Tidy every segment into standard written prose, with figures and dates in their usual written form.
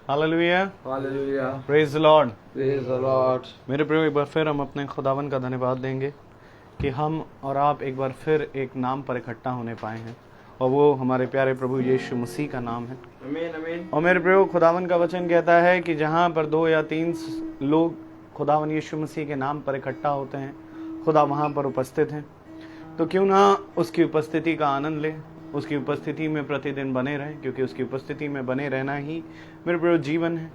Hallelujah, hallelujah, praise the Lord. Praise the Lord. मेरे प्रिय, एक बार फिर हम अपने खुदावन का धन्यवाद देंगे कि हम और आप एक बार फिर एक नाम पर इकट्ठा होने पाए हैं, और वो हमारे प्यारे प्रभु यीशु मसीह का नाम है। आमीन, आमीन। और मेरे प्रिय, खुदावन का वचन कहता है कि जहाँ पर 2 या 3 लोग खुदावन यीशु मसीह के नाम पर इकट्ठा होते हैं, खुदा वहाँ पर उपस्थित हैं। तो क्यों ना उसकी उपस्थिति का आनंद लें, उसकी उपस्थिति में प्रतिदिन बने रहें, क्योंकि उसकी उपस्थिति में बने रहना ही मेरे प्रिय जीवन है।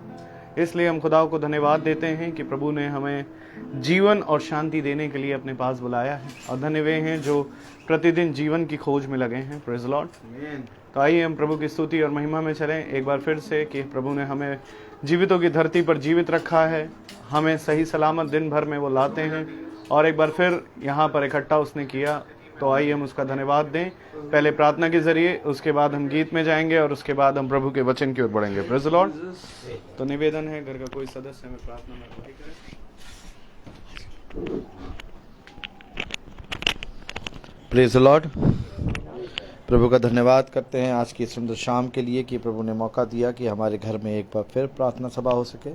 इसलिए हम खुदा को धन्यवाद देते हैं कि प्रभु ने हमें जीवन और शांति देने के लिए अपने पास बुलाया है, और धन्य वे हैं जो प्रतिदिन जीवन की खोज में लगे हैं। Praise the Lord. तो आइए हम प्रभु की स्तुति और महिमा में चलें एक बार फिर से कि प्रभु ने हमें जीवितों की धरती पर जीवित रखा है, हमें सही सलामत दिन भर में वो लाते हैं, और एक बार फिर यहाँ पर इकट्ठा उसने किया। तो आइए हम उसका धन्यवाद दें, पहले प्रार्थना के जरिए, उसके बाद हम गीत में जाएंगे, और उसके बाद हम प्रभु के वचन की ओर बढ़ेंगे। Praise the Lord. तो निवेदन है, घर का कोई सदस्य हमें प्रार्थना में अगुवाई करे। Praise the Lord. प्रभु का धन्यवाद करते हैं आज की सुंदर शाम के लिए कि प्रभु ने मौका दिया कि हमारे घर में एक बार फिर प्रार्थना सभा हो सके।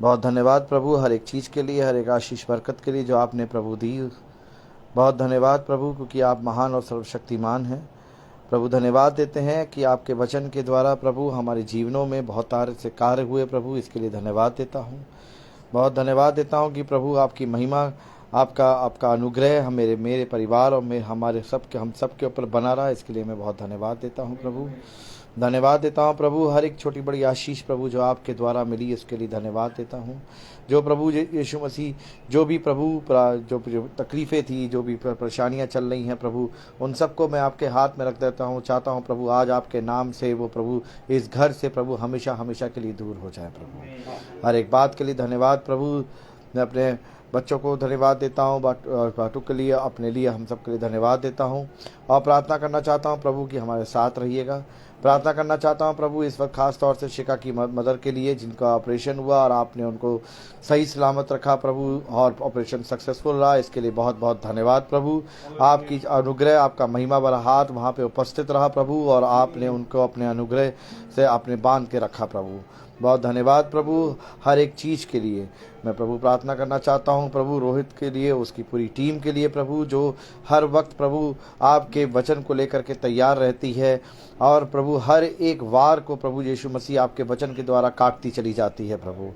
बहुत धन्यवाद प्रभु हर एक चीज़ के लिए, हर एक आशीष बरकत के लिए जो आपने प्रभु दी। बहुत धन्यवाद प्रभु, क्योंकि आप महान और सर्वशक्तिमान हैं। प्रभु धन्यवाद देते हैं कि आपके वचन के द्वारा प्रभु हमारे जीवनों में बहुत सारे से कार्य हुए प्रभु, इसके लिए धन्यवाद देता हूँ। बहुत धन्यवाद देता हूँ कि प्रभु आपकी महिमा, आपका अनुग्रह हम मेरे परिवार और हम सबके ऊपर बना रहा, इसके लिए मैं बहुत धन्यवाद देता हूँ प्रभु। धन्यवाद देता हूँ प्रभु हर एक छोटी बड़ी आशीष प्रभु जो आपके द्वारा मिली, इसके लिए धन्यवाद देता हूँ। जो प्रभु यीशु मसीह, जो भी प्रभु जो तकलीफ़ें थी, जो भी परेशानियाँ चल रही हैं प्रभु, उन सबको मैं आपके हाथ में रख देता हूँ। चाहता हूँ प्रभु आज आपके नाम से वो प्रभु इस घर से प्रभु हमेशा हमेशा के लिए दूर हो जाए प्रभु। हर एक बात के लिए धन्यवाद प्रभु। मैं अपने बच्चों को धन्यवाद देता हूँ, बाटू के लिए, अपने लिए, हम सब के लिए धन्यवाद देता हूँ। और प्रार्थना करना चाहता हूँ प्रभु कि हमारे साथ रहिएगा। प्रार्थना करना चाहता हूँ प्रभु इस वक्त खास तौर से शिका की मदर के लिए, जिनका ऑपरेशन हुआ और आपने उनको सही सलामत रखा प्रभु, और ऑपरेशन सक्सेसफुल रहा, इसके लिए बहुत बहुत धन्यवाद प्रभु। आपकी अनुग्रह, आपका महिमा भरा हाथ वहाँ पे उपस्थित रहा प्रभु, और आपने उनको अपने अनुग्रह से आपने बांध के रखा प्रभु। बहुत धन्यवाद प्रभु हर एक चीज़ के लिए। मैं प्रभु प्रार्थना करना चाहता हूँ प्रभु रोहित के लिए, उसकी पूरी टीम के लिए प्रभु, जो हर वक्त प्रभु आपके वचन को लेकर के तैयार रहती है, और प्रभु हर एक वार को प्रभु यीशु मसीह आपके वचन के द्वारा काटती चली जाती है प्रभु।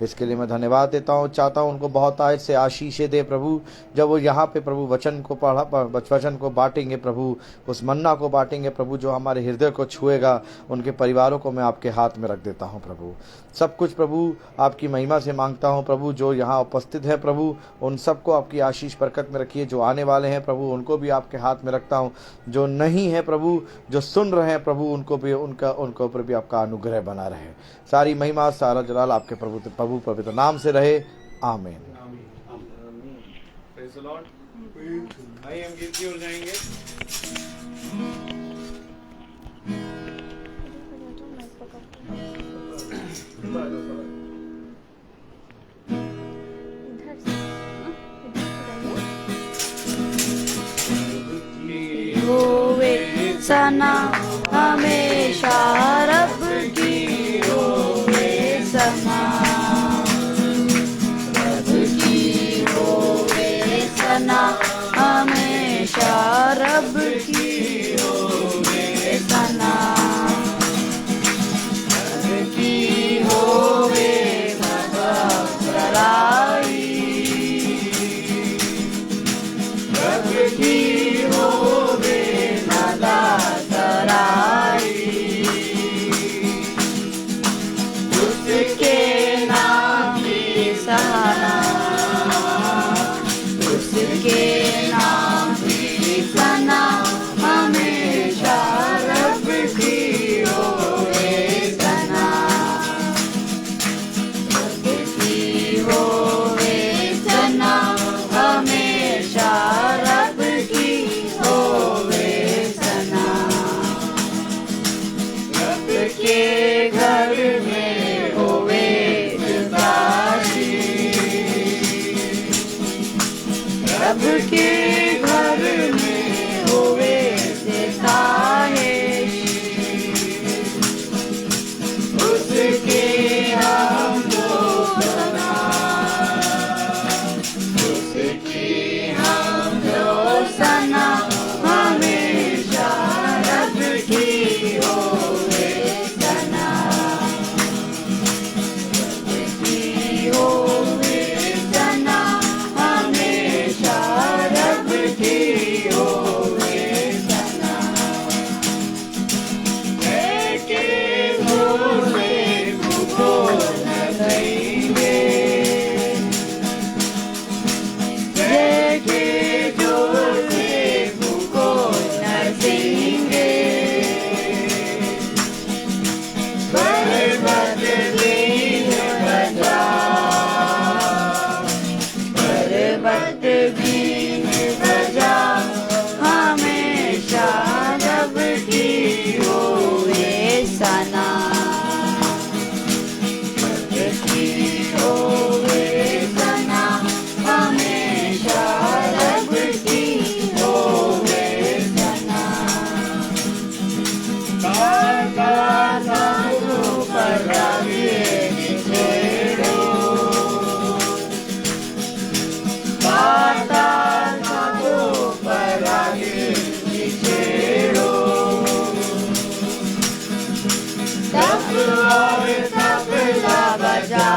इसके लिए मैं धन्यवाद देता हूँ। चाहता हूँ उनको बहुत आज से आशीषें दे प्रभु, जब वो यहाँ पे प्रभु वचन को बांटेंगे प्रभु, उस मन्ना को बांटेंगे प्रभु जो हमारे हृदय को छुएगा। उनके परिवारों को मैं आपके हाथ में रख देता हूँ प्रभु। सब कुछ प्रभु आपकी महिमा से मांगता हूँ प्रभु। जो यहाँ उपस्थित है प्रभु, उन सबको आपकी आशीष बरकत में रखिए। जो आने वाले हैं प्रभु, उनको भी आपके हाथ में रखता हूँ। जो नहीं है प्रभु, जो सुन रहे हैं प्रभु, उनको भी उनके ऊपर भी आपका अनुग्रह बना रहे। सारी महिमा, सारा जलाल आपके प्रभु पवित्र नाम से रहे। आमीन। Praise the Lord. आइए हम गीत की ओर जाएंगे। होवे सना हमेशा रब की, होवे सना रब की, होवे सना हमेशा रब की, होवे सना रब की, होवे सदा सराई रब की, होवे सदा सराई और तबला बजा,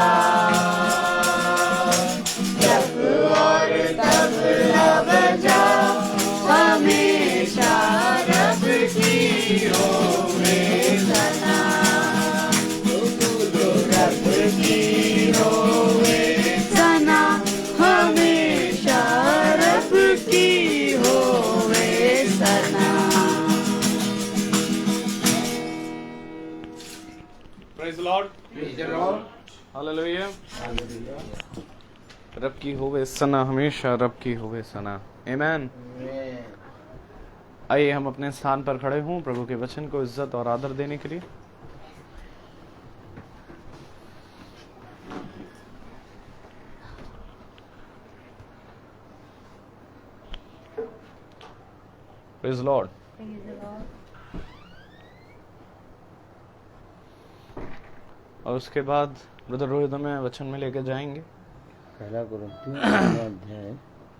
जप और तबला बजा, हमेशा रब की होवे सना, रब की होवे सना, हमेशा रब की होवे सना। Praise the Lord. Hallelujah. रब की होवे सना, हमेशा रब की होवे सना। आमीन। आइए हम अपने स्थान पर खड़े हों प्रभु के वचन को इज्जत और आदर देने के लिए। Praise the Lord. और उसके बाद ब्रदर रोहित हमें वचन में लेके जाएंगे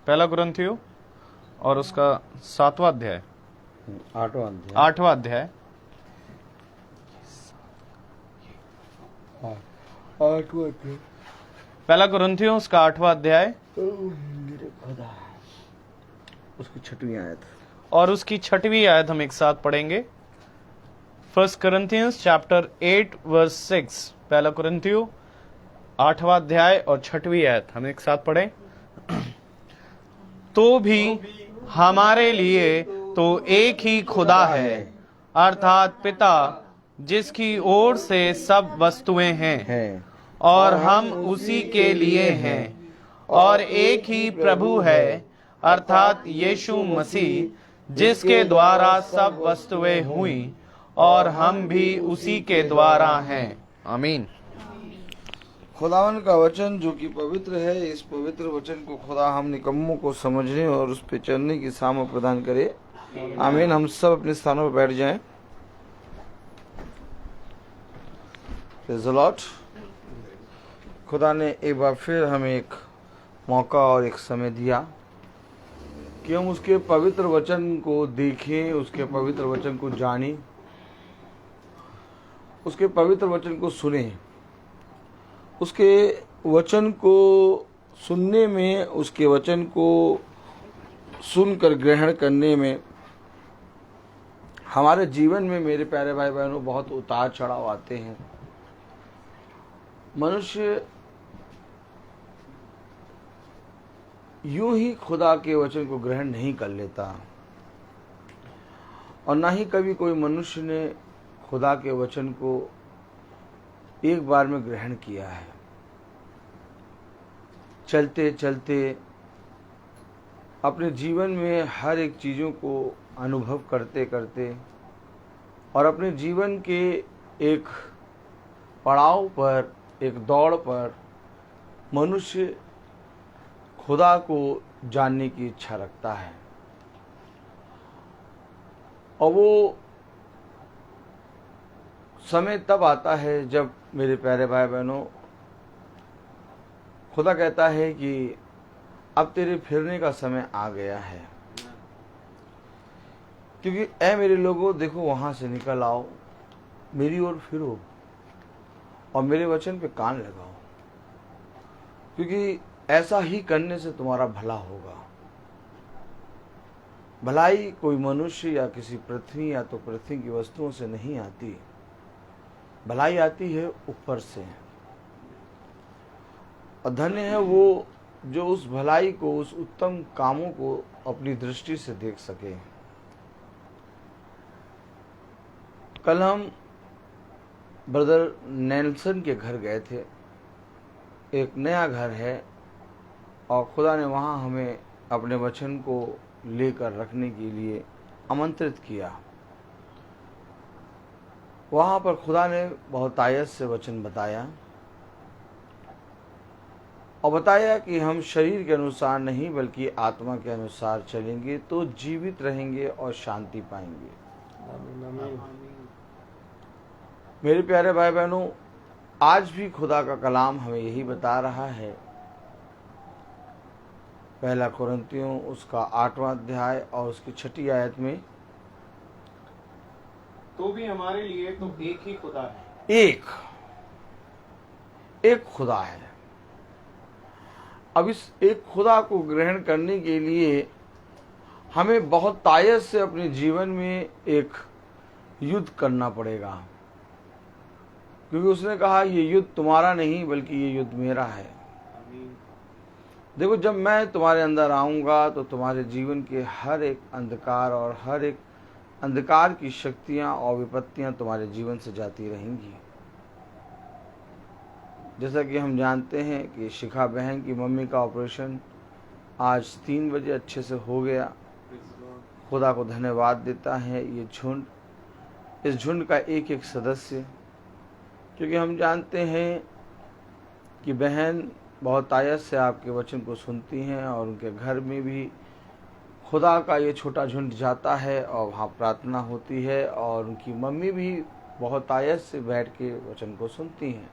पहला कुरिन्थियों और उसका 7वां अध्याय 8वां अध्याय पहला कुरिन्थियों उसका 8वां अध्याय उसकी 6वीं आयत और उसकी 6वीं आयत हम एक साथ पढ़ेंगे। 1 Corinthians chapter 8 verse 6। पहला कुरिन्थियों 8वां अध्याय और 6वीं आयत हम एक साथ पढ़ें। तो भी हमारे लिए तो एक ही खुदा है, अर्थात पिता, जिसकी ओर से सब वस्तुएं हैं और हम उसी के लिए हैं, और एक ही प्रभु है, अर्थात यीशु मसीह, जिसके द्वारा सब वस्तुएं हुई और हम भी उसी के द्वारा हैं। आमीन। खुदावन का वचन जो कि पवित्र है, इस पवित्र वचन को खुदा हम निकम्मों को समझने और उस पर चलने की सामर्थ प्रदान करे। आमीन। हम सब अपने स्थानों पर बैठ जाएं। Praise the Lord. खुदा ने एक बार फिर हमें एक मौका और एक समय दिया कि हम उसके पवित्र वचन को देखें, उसके पवित्र वचन को जानें, उसके पवित्र वचन को सुने। उसके वचन को सुनने में, उसके वचन को सुनकर ग्रहण करने में हमारे जीवन में मेरे प्यारे भाई बहनों बहुत उतार चढ़ाव आते हैं। मनुष्य यूं ही खुदा के वचन को ग्रहण नहीं कर लेता, और ना ही कभी कोई मनुष्य ने खुदा के वचन को एक बार में ग्रहण किया है। चलते चलते अपने जीवन में हर एक चीज़ों को अनुभव करते करते और अपने जीवन के एक पड़ाव पर, एक दौड़ पर मनुष्य खुदा को जानने की इच्छा रखता है। और वो समय तब आता है जब मेरे प्यारे भाई बहनों खुदा कहता है कि अब तेरे फिरने का समय आ गया है, क्योंकि ऐ मेरे लोगों देखो वहां से निकल आओ, मेरी ओर फिरो और मेरे वचन पे कान लगाओ, क्योंकि ऐसा ही करने से तुम्हारा भला होगा। भलाई कोई मनुष्य या किसी पृथ्वी या तो पृथ्वी की वस्तुओं से नहीं आती, भलाई आती है ऊपर से। और धन्य है वो जो उस भलाई को, उस उत्तम कामों को अपनी दृष्टि से देख सके। कल हम ब्रदर नेल्सन के घर गए थे। एक नया घर है और खुदा ने वहाँ हमें अपने वचन को लेकर रखने के लिए आमंत्रित किया। वहाँ पर खुदा ने बहुत आयत से वचन बताया और बताया कि हम शरीर के अनुसार नहीं बल्कि आत्मा के अनुसार चलेंगे तो जीवित रहेंगे और शांति पाएंगे। मेरे प्यारे भाई बहनों, आज भी खुदा का कलाम हमें यही बता रहा है। पहला कुरिन्थियों उसका 8वां अध्याय और उसकी 6ठी आयत में, तो भी हमारे लिए तो एक ही खुदा है, एक खुदा है। अब इस एक खुदा को ग्रहण करने के लिए हमें बहुत तायत से अपने जीवन में एक युद्ध करना पड़ेगा, क्योंकि उसने कहा ये युद्ध तुम्हारा नहीं बल्कि ये युद्ध मेरा है। देखो, जब मैं तुम्हारे अंदर आऊंगा तो तुम्हारे जीवन के हर एक अंधकार और हर एक अंधकार की शक्तियां और विपत्तियां तुम्हारे जीवन से जाती रहेंगी। जैसा कि हम जानते हैं कि शिखा बहन की मम्मी का ऑपरेशन आज 3 बजे अच्छे से हो गया। खुदा को धन्यवाद देता है ये झुंड, इस झुंड का एक एक सदस्य, क्योंकि हम जानते हैं कि बहन बहुत आयत से आपके वचन को सुनती हैं और उनके घर में भी खुदा का ये छोटा झुंड जाता है और वहाँ प्रार्थना होती है, और उनकी मम्मी भी बहुत आयत से बैठ के वचन को सुनती हैं।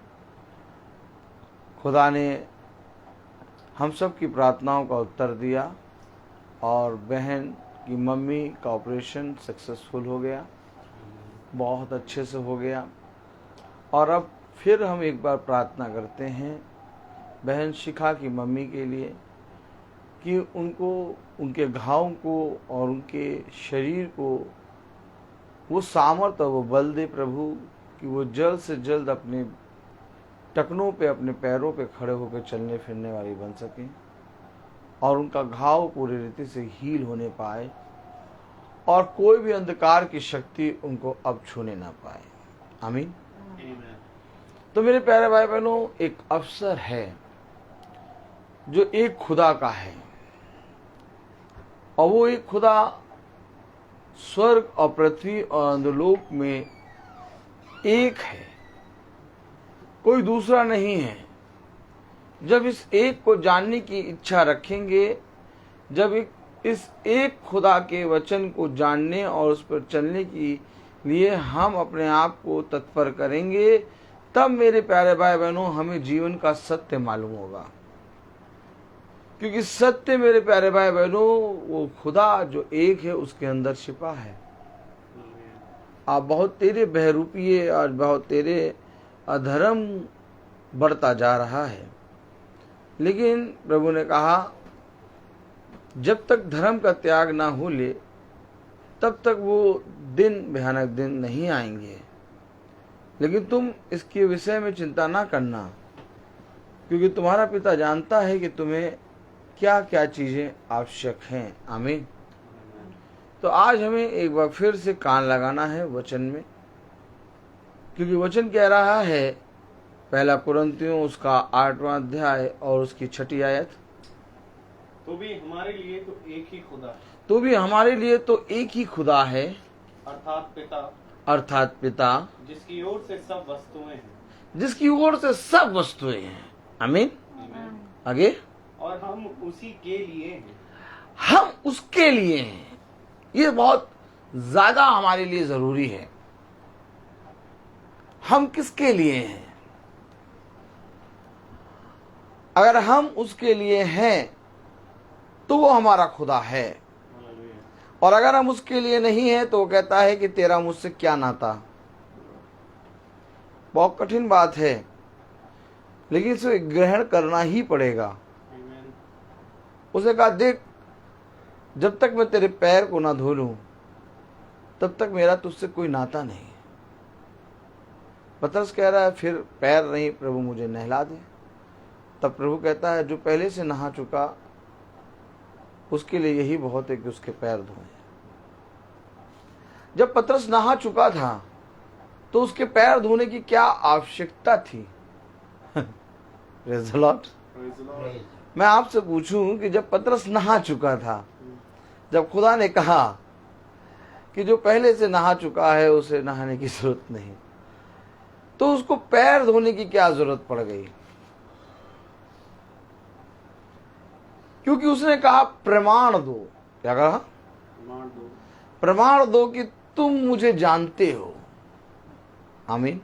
खुदा ने हम सब की प्रार्थनाओं का उत्तर दिया और बहन की मम्मी का ऑपरेशन सक्सेसफुल हो गया, बहुत अच्छे से हो गया। और अब फिर हम एक बार प्रार्थना करते हैं बहन शिखा की मम्मी के लिए कि उनको, उनके घावों को और उनके शरीर को वो सामर्थ और वो बल दे प्रभु, कि वो जल्द से जल्द अपने टखनों पे, अपने पैरों पे खड़े होकर चलने फिरने वाली बन सकें और उनका घाव पूरी रीति से हील होने पाए और कोई भी अंधकार की शक्ति उनको अब छूने ना पाए। आमीन। तो मेरे प्यारे भाई बहनों, एक अवसर है जो एक खुदा का है, और वो एक खुदा स्वर्ग और पृथ्वी और अंधलोक में एक है, कोई दूसरा नहीं है। जब इस एक को जानने की इच्छा रखेंगे, जब इस एक खुदा के वचन को जानने और उस पर चलने के लिए हम अपने आप को तत्पर करेंगे, तब मेरे प्यारे भाई बहनों हमें जीवन का सत्य मालूम होगा। क्योंकि सत्य मेरे प्यारे भाई बहनों वो खुदा जो एक है उसके अंदर छिपा है। आप बहुत तेरे बहरूपिये और बहुत तेरे अधर्म बढ़ता जा रहा है, लेकिन प्रभु ने कहा जब तक धर्म का त्याग ना हो ले तब तक वो दिन, भयानक दिन नहीं आएंगे। लेकिन तुम इसके विषय में चिंता ना करना, क्योंकि तुम्हारा पिता जानता है कि तुम्हें क्या क्या चीजें आवश्यक हैं। आमीन। तो आज हमें एक बार फिर से कान लगाना है वचन में, क्योंकि वचन कह रहा है 1 कुरिन्थियों उसका 8वां अध्याय और उसकी 6ठी आयत, तो भी हमारे लिए तो एक ही खुदा है, तो भी हमारे लिए तो एक ही खुदा है, अर्थात पिता, जिसकी ओर से सब वस्तुएं हैं, जिसकी ओर से सब वस्तुएं हैं। आमीन। आगे, और हम उसी के लिए हैं, हम उसके लिए हैं। ये बहुत ज्यादा हमारे लिए जरूरी है। हम किसके लिए हैं? अगर हम उसके लिए हैं तो वो हमारा खुदा है, और अगर हम उसके लिए नहीं है तो वो कहता है कि तेरा मुझसे क्या नाता। बहुत कठिन बात है, लेकिन इसे ग्रहण करना ही पड़ेगा। उसे कहा देख, जब तक मैं तेरे पैर को ना धो लूं तब तक मेरा तुझसे कोई नाता नहीं। पतरस कह रहा है फिर पैर नहीं प्रभु मुझे नहला दे। तब प्रभु कहता है जो पहले से नहा चुका उसके लिए यही बहुत है कि उसके पैर धोए। जब पतरस नहा चुका था तो उसके पैर धोने की क्या आवश्यकता थी? Praise the Lord। मैं आपसे पूछूं कि जब पतरस नहा चुका था, जब खुदा ने कहा कि जो पहले से नहा चुका है उसे नहाने की जरूरत नहीं, तो उसको पैर धोने की क्या जरूरत पड़ गई? क्योंकि उसने कहा प्रमाण दो। क्या कहा? प्रमाण दो कि तुम मुझे जानते हो। आमीन।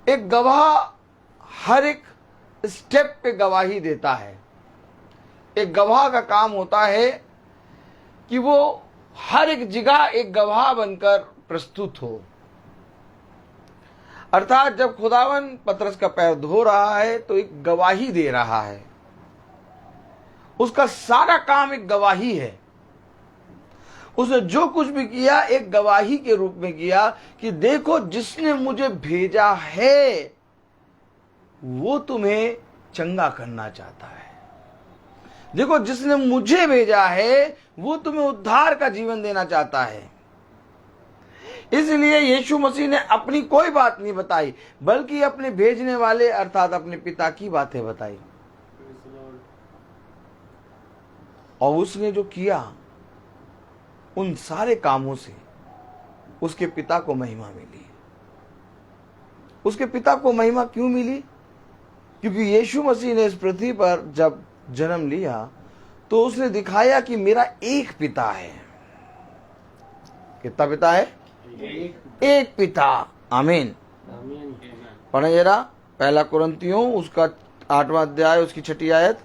एक गवाह हर एक स्टेप पे गवाही देता है। एक गवाह का काम होता है कि वो हर एक जगह एक गवाह बनकर प्रस्तुत हो। अर्थात जब खुदावन पतरस का पैर धो रहा है तो एक गवाही दे रहा है, उसका सारा काम एक गवाही है। उसने जो कुछ भी किया एक गवाही के रूप में किया कि देखो जिसने मुझे भेजा है वो तुम्हें चंगा करना चाहता है, देखो जिसने मुझे भेजा है वो तुम्हें उद्धार का जीवन देना चाहता है। इसलिए यीशु मसीह ने अपनी कोई बात नहीं बताई बल्कि अपने भेजने वाले अर्थात अपने पिता की बातें बताई। और उसने जो किया उन सारे कामों से उसके पिता को महिमा मिली। उसके पिता को महिमा क्यों मिली? क्योंकि यीशु मसीह ने इस पृथ्वी पर जब जन्म लिया तो उसने दिखाया कि मेरा एक पिता है। कितना पिता है? एक पिता। आमीन। पढ़े जरा पहला कुरिन्थियों उसका 8वां अध्याय उसकी 6ठी आयत।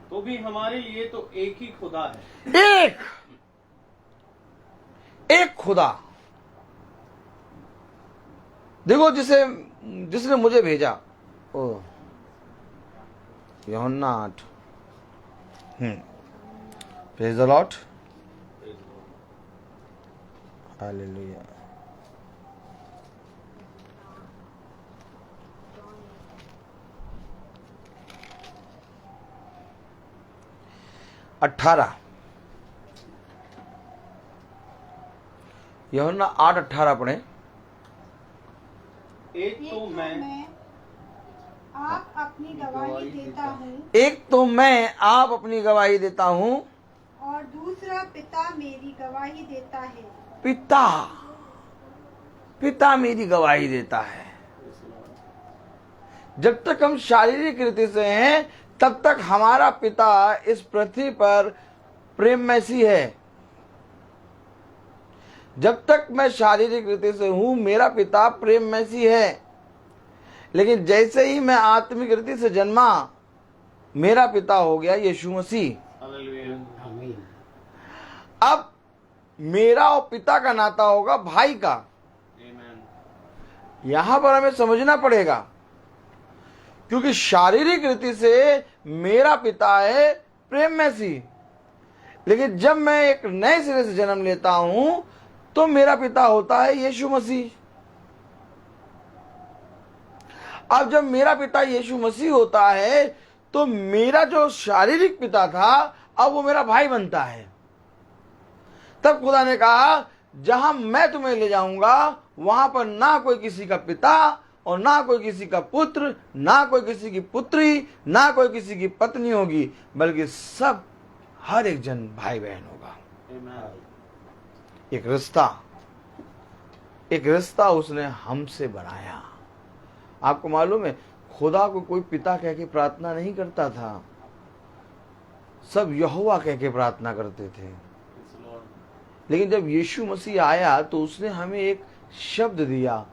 तो भी हमारे लिए तो एक ही खुदा है। एक खुदा। देखो जिसने मुझे भेजा। ओ यूहन्ना 8। Praise the Lord. हालेलुया। यूहन्ना 8:18 पढ़े। एक तो मैं आप अपनी गवाही देता हूँ, एक तो मैं आप अपनी गवाही देता हूँ और दूसरा पिता मेरी गवाही देता है। पिता मेरी गवाही देता है। जब तक हम शारीरिक रीति से हैं तब तक हमारा पिता इस पृथ्वी पर प्रेममयसी है। जब तक मैं शारीरिक रीति से हूं मेरा पिता प्रेममयसी है। लेकिन जैसे ही मैं आत्मिक रीति से जन्मा मेरा पिता हो गया यीशु मसीह। अब मेरा और पिता का नाता होगा भाई का। यहां पर हमें समझना पड़ेगा क्योंकि शारीरिक रीति से मेरा पिता है प्रेममयसी, लेकिन जब मैं एक नए सिरे से जन्म लेता हूं तो मेरा पिता होता है यीशु मसीह। अब जब मेरा पिता यीशु मसीह होता है तो मेरा जो शारीरिक पिता था अब वो मेरा भाई बनता है। तब खुदा ने कहा जहां मैं तुम्हें ले जाऊंगा वहां पर ना कोई किसी का पिता और ना कोई किसी का पुत्र, ना कोई किसी की पुत्री, ना कोई किसी की पत्नी होगी, बल्कि सब हर एक जन भाई बहन होगा। एक रिश्ता उसने हमसे बनाया। आपको मालूम है खुदा को कोई पिता कह के प्रार्थना नहीं करता था, सब यहोवा कह के प्रार्थना करते थे। लेकिन जब यीशु मसीह आया तो उसने हमें एक शब्द दिया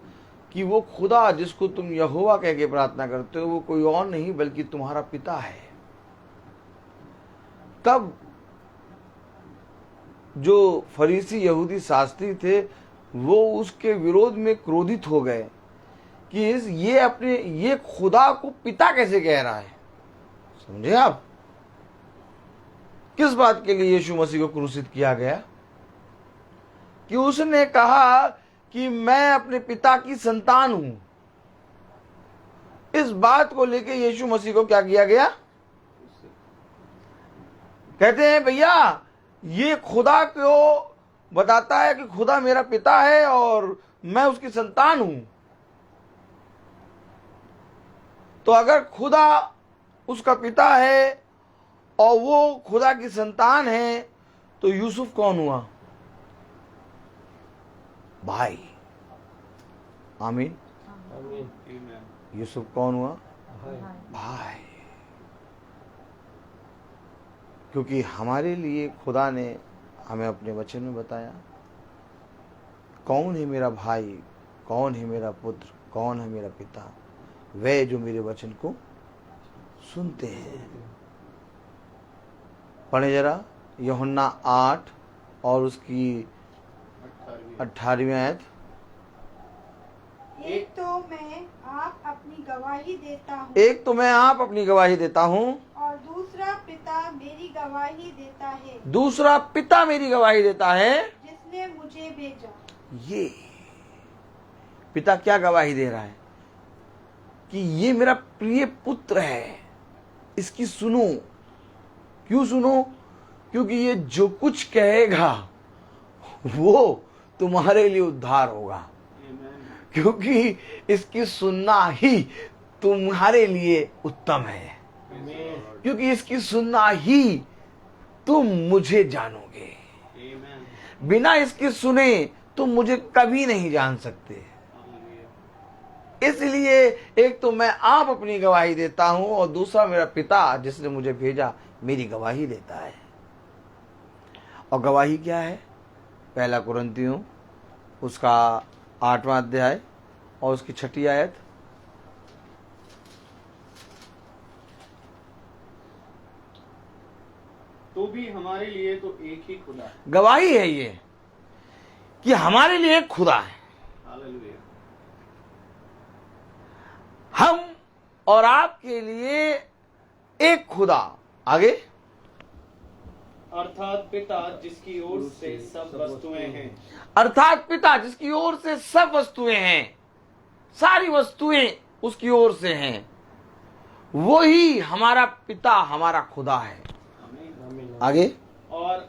कि वो खुदा जिसको तुम यहोवा कह के प्रार्थना करते हो वो कोई और नहीं बल्कि तुम्हारा पिता है। तब जो फरीसी यहूदी शास्त्री थे वो उसके विरोध में क्रोधित हो गए कि ये खुदा को पिता कैसे कह रहा है। समझे आप? किस बात के लिए यीशु मसीह को क्रूसित किया गया? कि उसने कहा कि मैं अपने पिता की संतान हूं। इस बात को लेकर यीशु मसीह को क्या किया गया? कहते हैं भैया ये खुदा को बताता है कि खुदा मेरा पिता है और मैं उसकी संतान हूं। तो अगर खुदा उसका पिता है और वो खुदा की संतान है तो यूसुफ कौन हुआ? भाई। आमीन। यूसुफ कौन हुआ? भाई। क्योंकि हमारे लिए खुदा ने हमें अपने वचन में बताया कौन है मेरा भाई, कौन है मेरा पुत्र, कौन है मेरा पिता, वे जो मेरे वचन को सुनते हैं। पढ़े जरा यूहन्ना 8 और उसकी 18वीं आयत। एक तो मैं आप अपनी गवाही देता हूँ एक तो मैं आप अपनी गवाही देता हूँ और दूसरा पिता मेरी गवाही देता है दूसरा पिता मेरी गवाही देता है। जिसने मुझे भेजा। ये पिता क्या गवाही दे रहा है कि ये मेरा प्रिय पुत्र है, इसकी सुनो। क्यों सुनो? क्योंकि ये जो कुछ कहेगा वो तुम्हारे लिए उद्धार होगा, क्योंकि इसकी सुनना ही तुम्हारे लिए उत्तम है, क्योंकि इसकी सुनना ही तुम मुझे जानोगे। बिना इसके सुने तुम मुझे कभी नहीं जान सकते। इसलिए एक तो मैं आप अपनी गवाही देता हूं और दूसरा मेरा पिता जिसने मुझे भेजा मेरी गवाही देता है। और गवाही क्या है? पहला कुरिन्थियों उसका 8वां अध्याय और उसकी 6ठी आयत। तो भी हमारे लिए तो एक ही खुदा है। गवाही है ये कि हमारे लिए एक खुदा है। हालेलुया। हम और आपके लिए एक खुदा। आगे अर्थात पिता जिसकी ओर से सब वस्तुएं हैं। अर्थात पिता जिसकी ओर से सब वस्तुएं हैं, सारी वस्तुएं उसकी ओर से हैं, वो ही हमारा पिता हमारा खुदा है। आगे और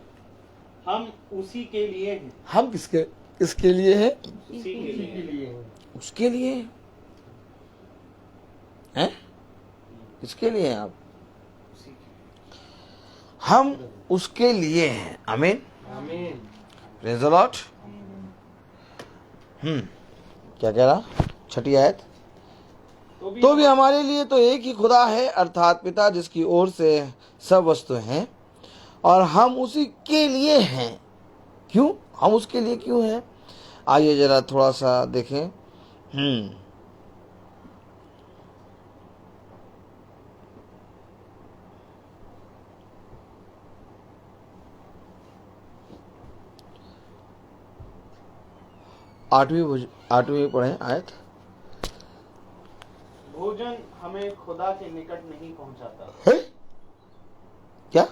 हम उसी के लिए हैं। हम किसके लिए हैं? उसी के लिए। उसके लिए हैं? किसके लिए हैं आप? उसी के। हम उसके लिए हैं। आमीन आमीन। Praise the Lord. क्या कह रहा? 6ठी आयत। तो भी हमारे लिए तो एक ही खुदा है, अर्थात पिता जिसकी ओर से सब वस्तुएं हैं, और हम उसी के लिए हैं। क्यों? हम उसके लिए क्यों हैं? आइए जरा थोड़ा सा देखें। 8वीं पढ़ें आयत। भोजन हमें खुदा के निकट नहीं पहुंचाता। है क्या?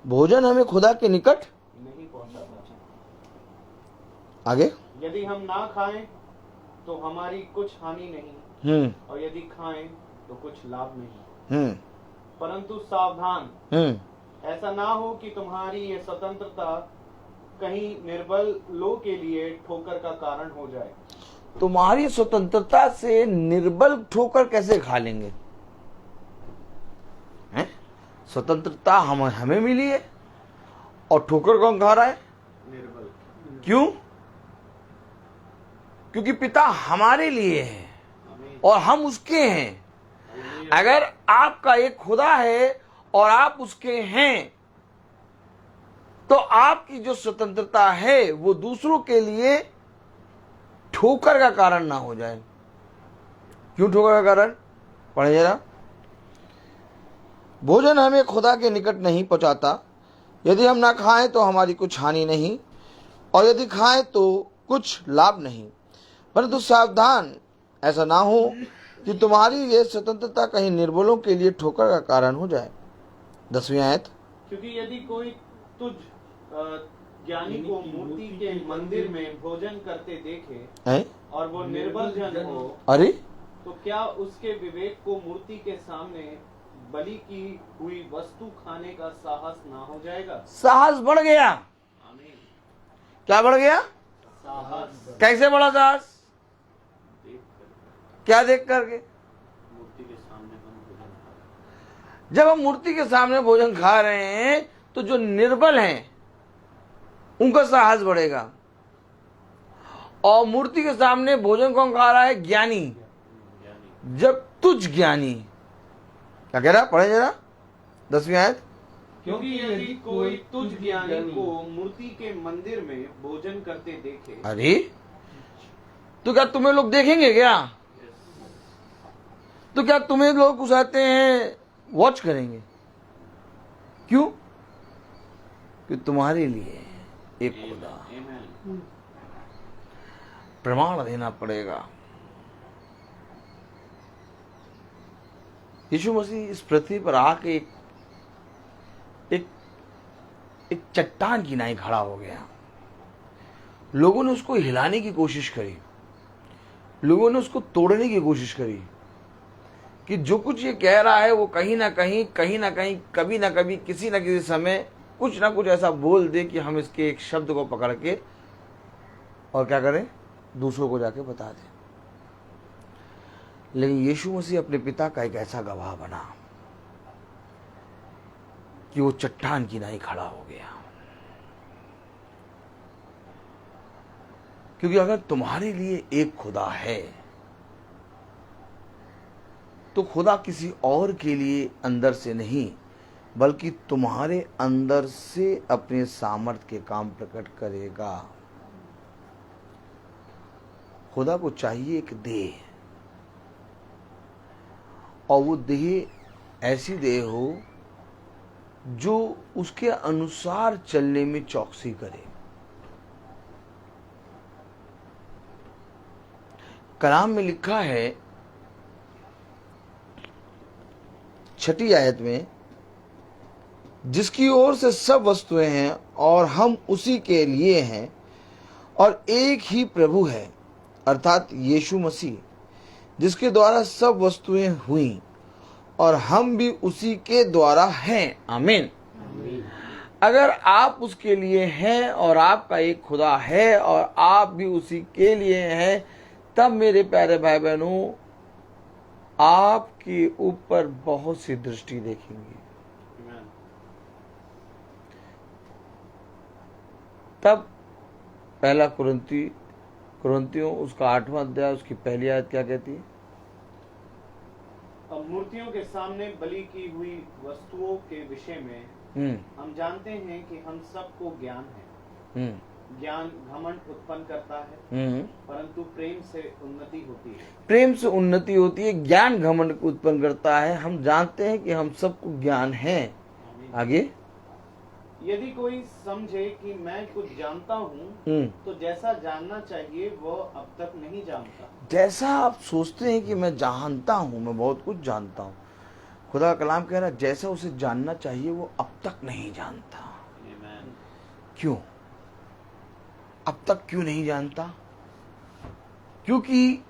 भोजन हमें खुदा के निकट नहीं पहुंचाता। आगे यदि हम ना खाएं तो हमारी कुछ हानि नहीं, और यदि खाएं तो कुछ लाभ नहीं। परंतु सावधान, ऐसा ना हो कि तुम्हारी ये स्वतंत्रता कहीं निर्बल लोग के लिए ठोकर का कारण हो जाए। तुम्हारी स्वतंत्रता से निर्बल ठोकर कैसे खा लेंगे? हैं? स्वतंत्रता हमें मिली है और ठोकर कौन खा रहा है? निर्बल। क्यों? क्योंकि पिता हमारे लिए है और हम उसके हैं। अगर आपका एक खुदा है और आप उसके हैं, तो आपकी जो स्वतंत्रता है वो दूसरों के लिए ठोकर का कारण ना हो जाए। क्यों ठोकर का कारण? पढ़े जरा। भोजन हमें खुदा के निकट नहीं पहुंचाता। यदि हम ना खाएं तो हमारी कुछ हानि नहीं, और यदि खाएं तो कुछ लाभ नहीं। परंतु सावधान, ऐसा ना हो कि तुम्हारी ये स्वतंत्रता कहीं निर्बलों के लिए ठोकर का कारण हो जाए। 10वीं आयत। क्योंकि यदि कोई तुझ ज्ञानी को मूर्ति के मंदिर में भोजन करते देखे और वो निर्बल जन हो, अरे तो क्या उसके विवेक को मूर्ति के सामने बलि की हुई वस्तु खाने का साहस ना हो जाएगा? साहस बढ़ गया। आमीन। क्या बढ़ गया? साहस। कैसे बढ़ा साहस? क्या देख करके? मूर्ति के सामने हम भोजन खा रहे हैं। जब हम मूर्ति के सामने भोजन खा रहे हैं तो जो निर्बल हैं उनका साहस बढ़ेगा। और मूर्ति के सामने भोजन कौन खा रहा है? ज्ञानी। जब तुझ ज्ञानी, क्या कह रहा? पढ़े जरा 10वीं आयत। क्योंकि यदि कोई तुझ ज्ञानी को मूर्ति के मंदिर में भोजन करते देखे। अरे तो क्या तुम्हें लोग देखेंगे क्या? तो क्या तुम्हें लोग घुसाते हैं वॉच करेंगे? क्यों? कि तुम्हारे लिए एक खुदा। प्रमाण देना पड़ेगा। यीशु मसीह इस पृथ्वी पर आके एक चट्टान की नाई खड़ा हो गया। लोगों ने उसको हिलाने की कोशिश करी, लोगों ने उसको तोड़ने की कोशिश करी कि जो कुछ ये कह रहा है वो कहीं ना कहीं कभी ना कभी किसी ना किसी समय कुछ ना कुछ ऐसा बोल दे कि हम इसके एक शब्द को पकड़ के और क्या करें, दूसरों को जाके बता दें। लेकिन यीशु मसीह अपने पिता का एक ऐसा गवाह बना कि वो चट्टान की नाई खड़ा हो गया। क्योंकि अगर तुम्हारे लिए एक खुदा है तो खुदा किसी और के लिए अंदर से नहीं बल्कि तुम्हारे अंदर से अपने सामर्थ्य के काम प्रकट करेगा। खुदा को चाहिए एक देह, और वो देह ऐसी देह हो जो उसके अनुसार चलने में चौकसी करे। कलाम में लिखा है 6 आयत में, जिसकी ओर से सब वस्तुएं हैं और हम उसी के लिए हैं, और एक ही प्रभु है अर्थात यीशु मसीह, जिसके द्वारा सब वस्तुएं हुई और हम भी उसी के द्वारा हैं। आमीन। अगर आप उसके लिए हैं और आपका एक खुदा है और आप भी उसी के लिए हैं, तब मेरे प्यारे भाई बहनों आपके ऊपर बहुत सी दृष्टि देखेंगे। तब पहला कुरिन्थियों उसका 8वां अध्याय उसकी पहली आयत क्या कहती है? अब मूर्तियों के सामने बलि की हुई वस्तुओं के विषय में हम जानते हैं कि हम सबको ज्ञान है। ज्ञान घमंड उत्पन्न करता है, परंतु प्रेम से उन्नति होती है। प्रेम से उन्नति होती है, ज्ञान घमंड उत्पन्न करता है। हम जानते हैं कि हम सबको ज्ञान है। आगे, यदि कोई समझे कि मैं कुछ जानता हूँ तो जैसा जानना चाहिए वो अब तक नहीं जानता। जैसा आप सोचते हैं कि मैं जानता हूँ, मैं बहुत कुछ जानता हूँ, खुदा का कलाम कह रहा है जैसा उसे जानना चाहिए वो अब तक नहीं जानता। क्यों? अब तक क्यों नहीं जानता? क्योंकि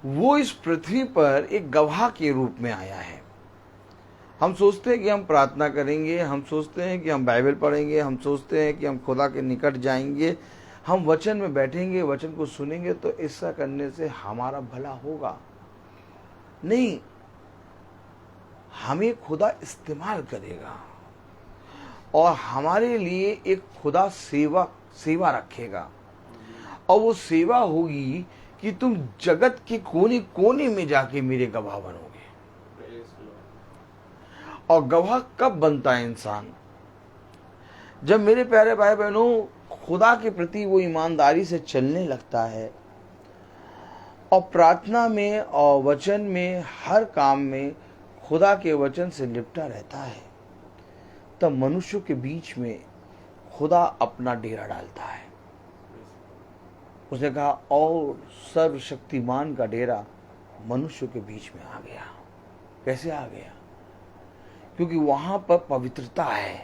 वो इस पृथ्वी पर एक गवाह के रूप में आया है। हम सोचते हैं कि हम प्रार्थना करेंगे, हम सोचते हैं कि हम बाइबल पढ़ेंगे, हम सोचते हैं कि हम खुदा के निकट जाएंगे, हम वचन में बैठेंगे, वचन को सुनेंगे तो ऐसा करने से हमारा भला होगा। नहीं, हमें खुदा इस्तेमाल करेगा और हमारे लिए एक खुदा सेवा रखेगा, और वो सेवा होगी कि तुम जगत के कोने कोने में जाके मेरे गवाह बनोगे। और गवाह कब बनता है इंसान? जब मेरे प्यारे भाई बहनों खुदा के प्रति वो ईमानदारी से चलने लगता है और प्रार्थना में और वचन में हर काम में खुदा के वचन से लिपटा रहता है, तब मनुष्यों के बीच में खुदा अपना डेरा डालता है। उसने कहा और सर्वशक्तिमान का डेरा मनुष्यों के बीच में आ गया। कैसे आ गया? क्योंकि वहां पर पवित्रता है,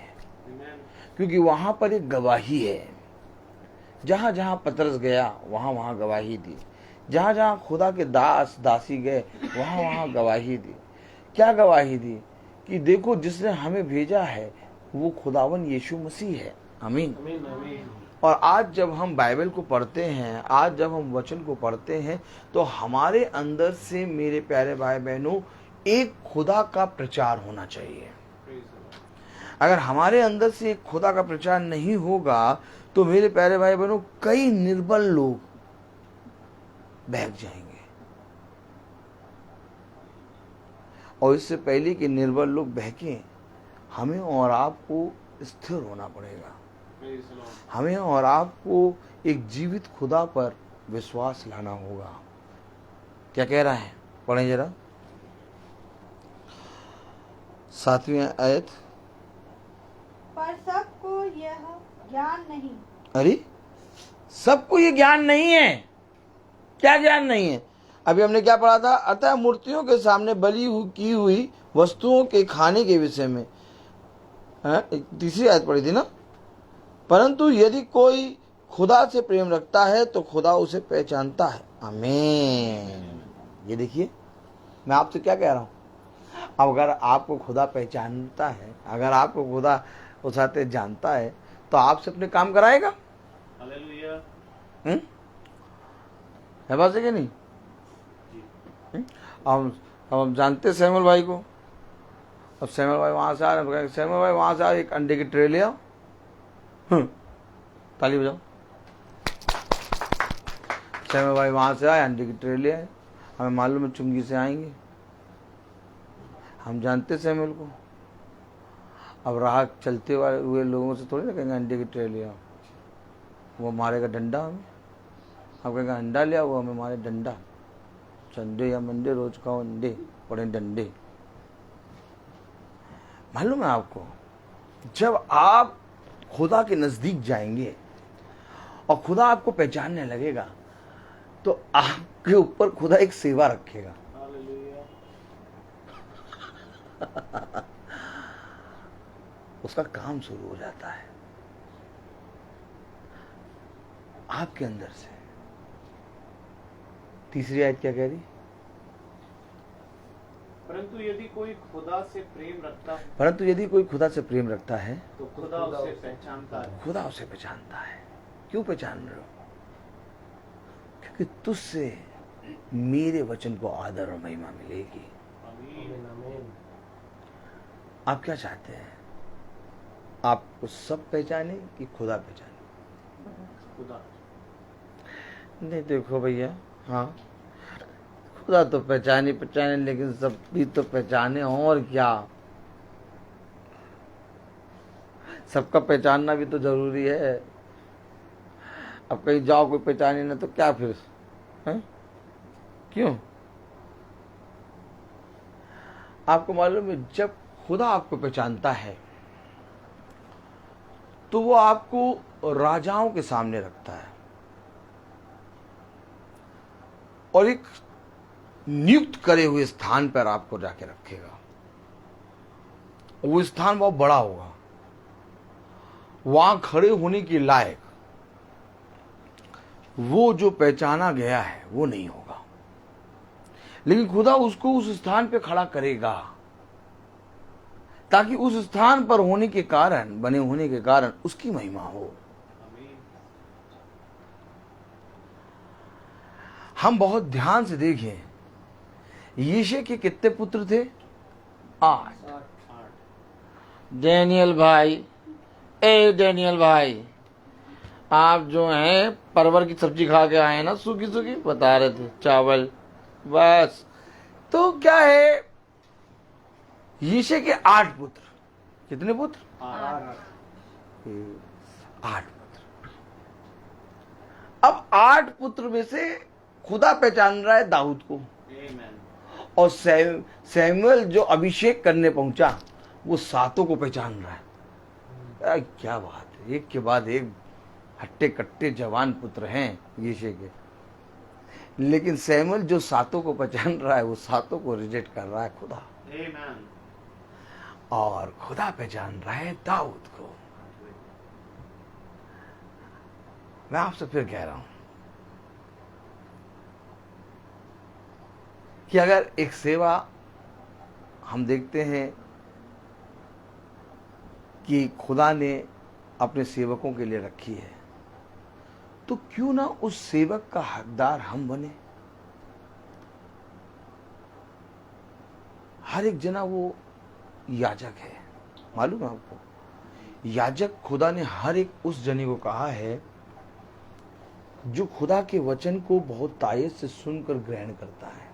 क्योंकि वहां पर एक गवाही है। जहां जहां पतरस गया वहां वहां गवाही दी, जहां जहां खुदा के दास दासी गए वहां वहां गवाही दी। क्या गवाही दी? कि देखो जिसने हमें भेजा है वो खुदावन यीशु मसीह है। आमीन। और आज जब हम बाइबल को पढ़ते हैं, आज जब हम वचन को पढ़ते हैं, तो हमारे अंदर से मेरे प्यारे भाई बहनों एक खुदा का प्रचार होना चाहिए। अगर हमारे अंदर से एक खुदा का प्रचार नहीं होगा तो मेरे प्यारे भाई बहनों कई निर्बल लोग बहक जाएंगे, और इससे पहले कि निर्बल लोग बहकें, हमें और आपको स्थिर होना पड़ेगा। हमें और आपको एक जीवित खुदा पर विश्वास लाना होगा। क्या कह रहा है? पढ़ें जरा 7वीं आयत। पर सबको यह ज्ञान नहीं। अरे सबको ये ज्ञान नहीं है। क्या ज्ञान नहीं है? अभी हमने क्या पढ़ा था? अतः मूर्तियों के सामने की हुई वस्तुओं के खाने के विषय में तीसरी आयत पढ़ी थी ना। परंतु यदि कोई खुदा से प्रेम रखता है तो खुदा उसे पहचानता है। आमीन। ये देखिए, मैं आपसे क्या कह रहा हूं, अगर आपको खुदा पहचानता है, अगर आपको खुदा उसाते जानता है, तो आपसे अपने काम कराएगा। हालेलुया। है बात है कि नहीं? अब हम जानते सैमुअल भाई को। अब सैमुअल भाई वहां से आ रहे हैं, सैमुअल भाई वहां से आ, एक अंडे की ट्रे ले आओ। ताली बजाओ। सैमुअल भाई वहां से आए, अंडे की ट्रे ले आए। हमें मालूम है चुंगी से आएंगे, हम जानते सैमुअल को। अब राह चलते हुए लोगों से थोड़ी ना कहेंगे अंडे की ट्रे ले आओ, वो मारेगा डंडा हमें। अब कहेंगे अंडा ले आओ, वो हमें मारे डंडा। संडे या मंडे रोज खाओ अंडे, पड़े डंडे। मालूम है आपको, जब आप खुदा के नजदीक जाएंगे और खुदा आपको पहचानने लगेगा, तो आपके ऊपर खुदा एक सेवा रखेगा। उसका काम शुरू हो जाता है आपके अंदर से। तीसरी आयत क्या कह रही? परंतु यदि कोई खुदा से प्रेम रखता है, परंतु यदि कोई खुदा से प्रेम रखता है तो खुदा उसे पहचानता है। खुदा उसे पहचानता है। क्यों पहचान रहे हो? क्योंकि तुझसे मेरे वचन को आदर और महिमा मिलेगी। आप क्या चाहते हैं? आपको सब पहचाने कि खुदा पहचाने? खुदा। नहीं देखो भैया, हाँ खुदा तो पहचाने, लेकिन सब भी तो पहचाने। और क्या, सबका पहचानना भी तो जरूरी है। अब कहीं जाओ कोई पहचाने ना, तो क्या फिर है? क्यों? आपको मालूम है, जब खुदा आपको पहचानता है तो वो आपको राजाओं के सामने रखता है और एक नियुक्त करे हुए स्थान पर आपको जाके रखेगा। वो स्थान बहुत बड़ा होगा, वहां खड़े होने के लायक वो जो पहचाना गया है वो नहीं होगा, लेकिन खुदा उसको उस स्थान पे खड़ा करेगा, ताकि उस स्थान पर होने के कारण, बने होने के कारण उसकी महिमा हो। हम बहुत ध्यान से देखें, यीशे के कितने पुत्र थे? 8। डैनियल भाई, डैनियल भाई, आप जो हैं परवर की सब्जी खा के आए ना, सूखी सूखी बता रहे थे, चावल बस। तो क्या है, यीशे के 8 पुत्र। कितने पुत्र? 8 पुत्र। अब 8 पुत्र में से खुदा पहचान रहा है दाऊद को, और सैमुअल जो अभिषेक करने पहुंचा वो 7 को पहचान रहा है। क्या बात है, एक के बाद एक हट्टे कट्टे जवान पुत्र हैं यीशे के, लेकिन सैमुअल जो 7 को पहचान रहा है वो 7 को रिजेक्ट कर रहा है खुदा। और खुदा पहचान रहा है दाऊद को। मैं आपसे फिर कह रहा हूं कि अगर एक सेवा हम देखते हैं कि खुदा ने अपने सेवकों के लिए रखी है, तो क्यों ना उस सेवक का हकदार हम बने। हर एक जना वो याजक है, मालूम है आपको? याजक खुदा ने हर एक उस जने को कहा है जो खुदा के वचन को बहुत तायत से सुनकर ग्रहण करता है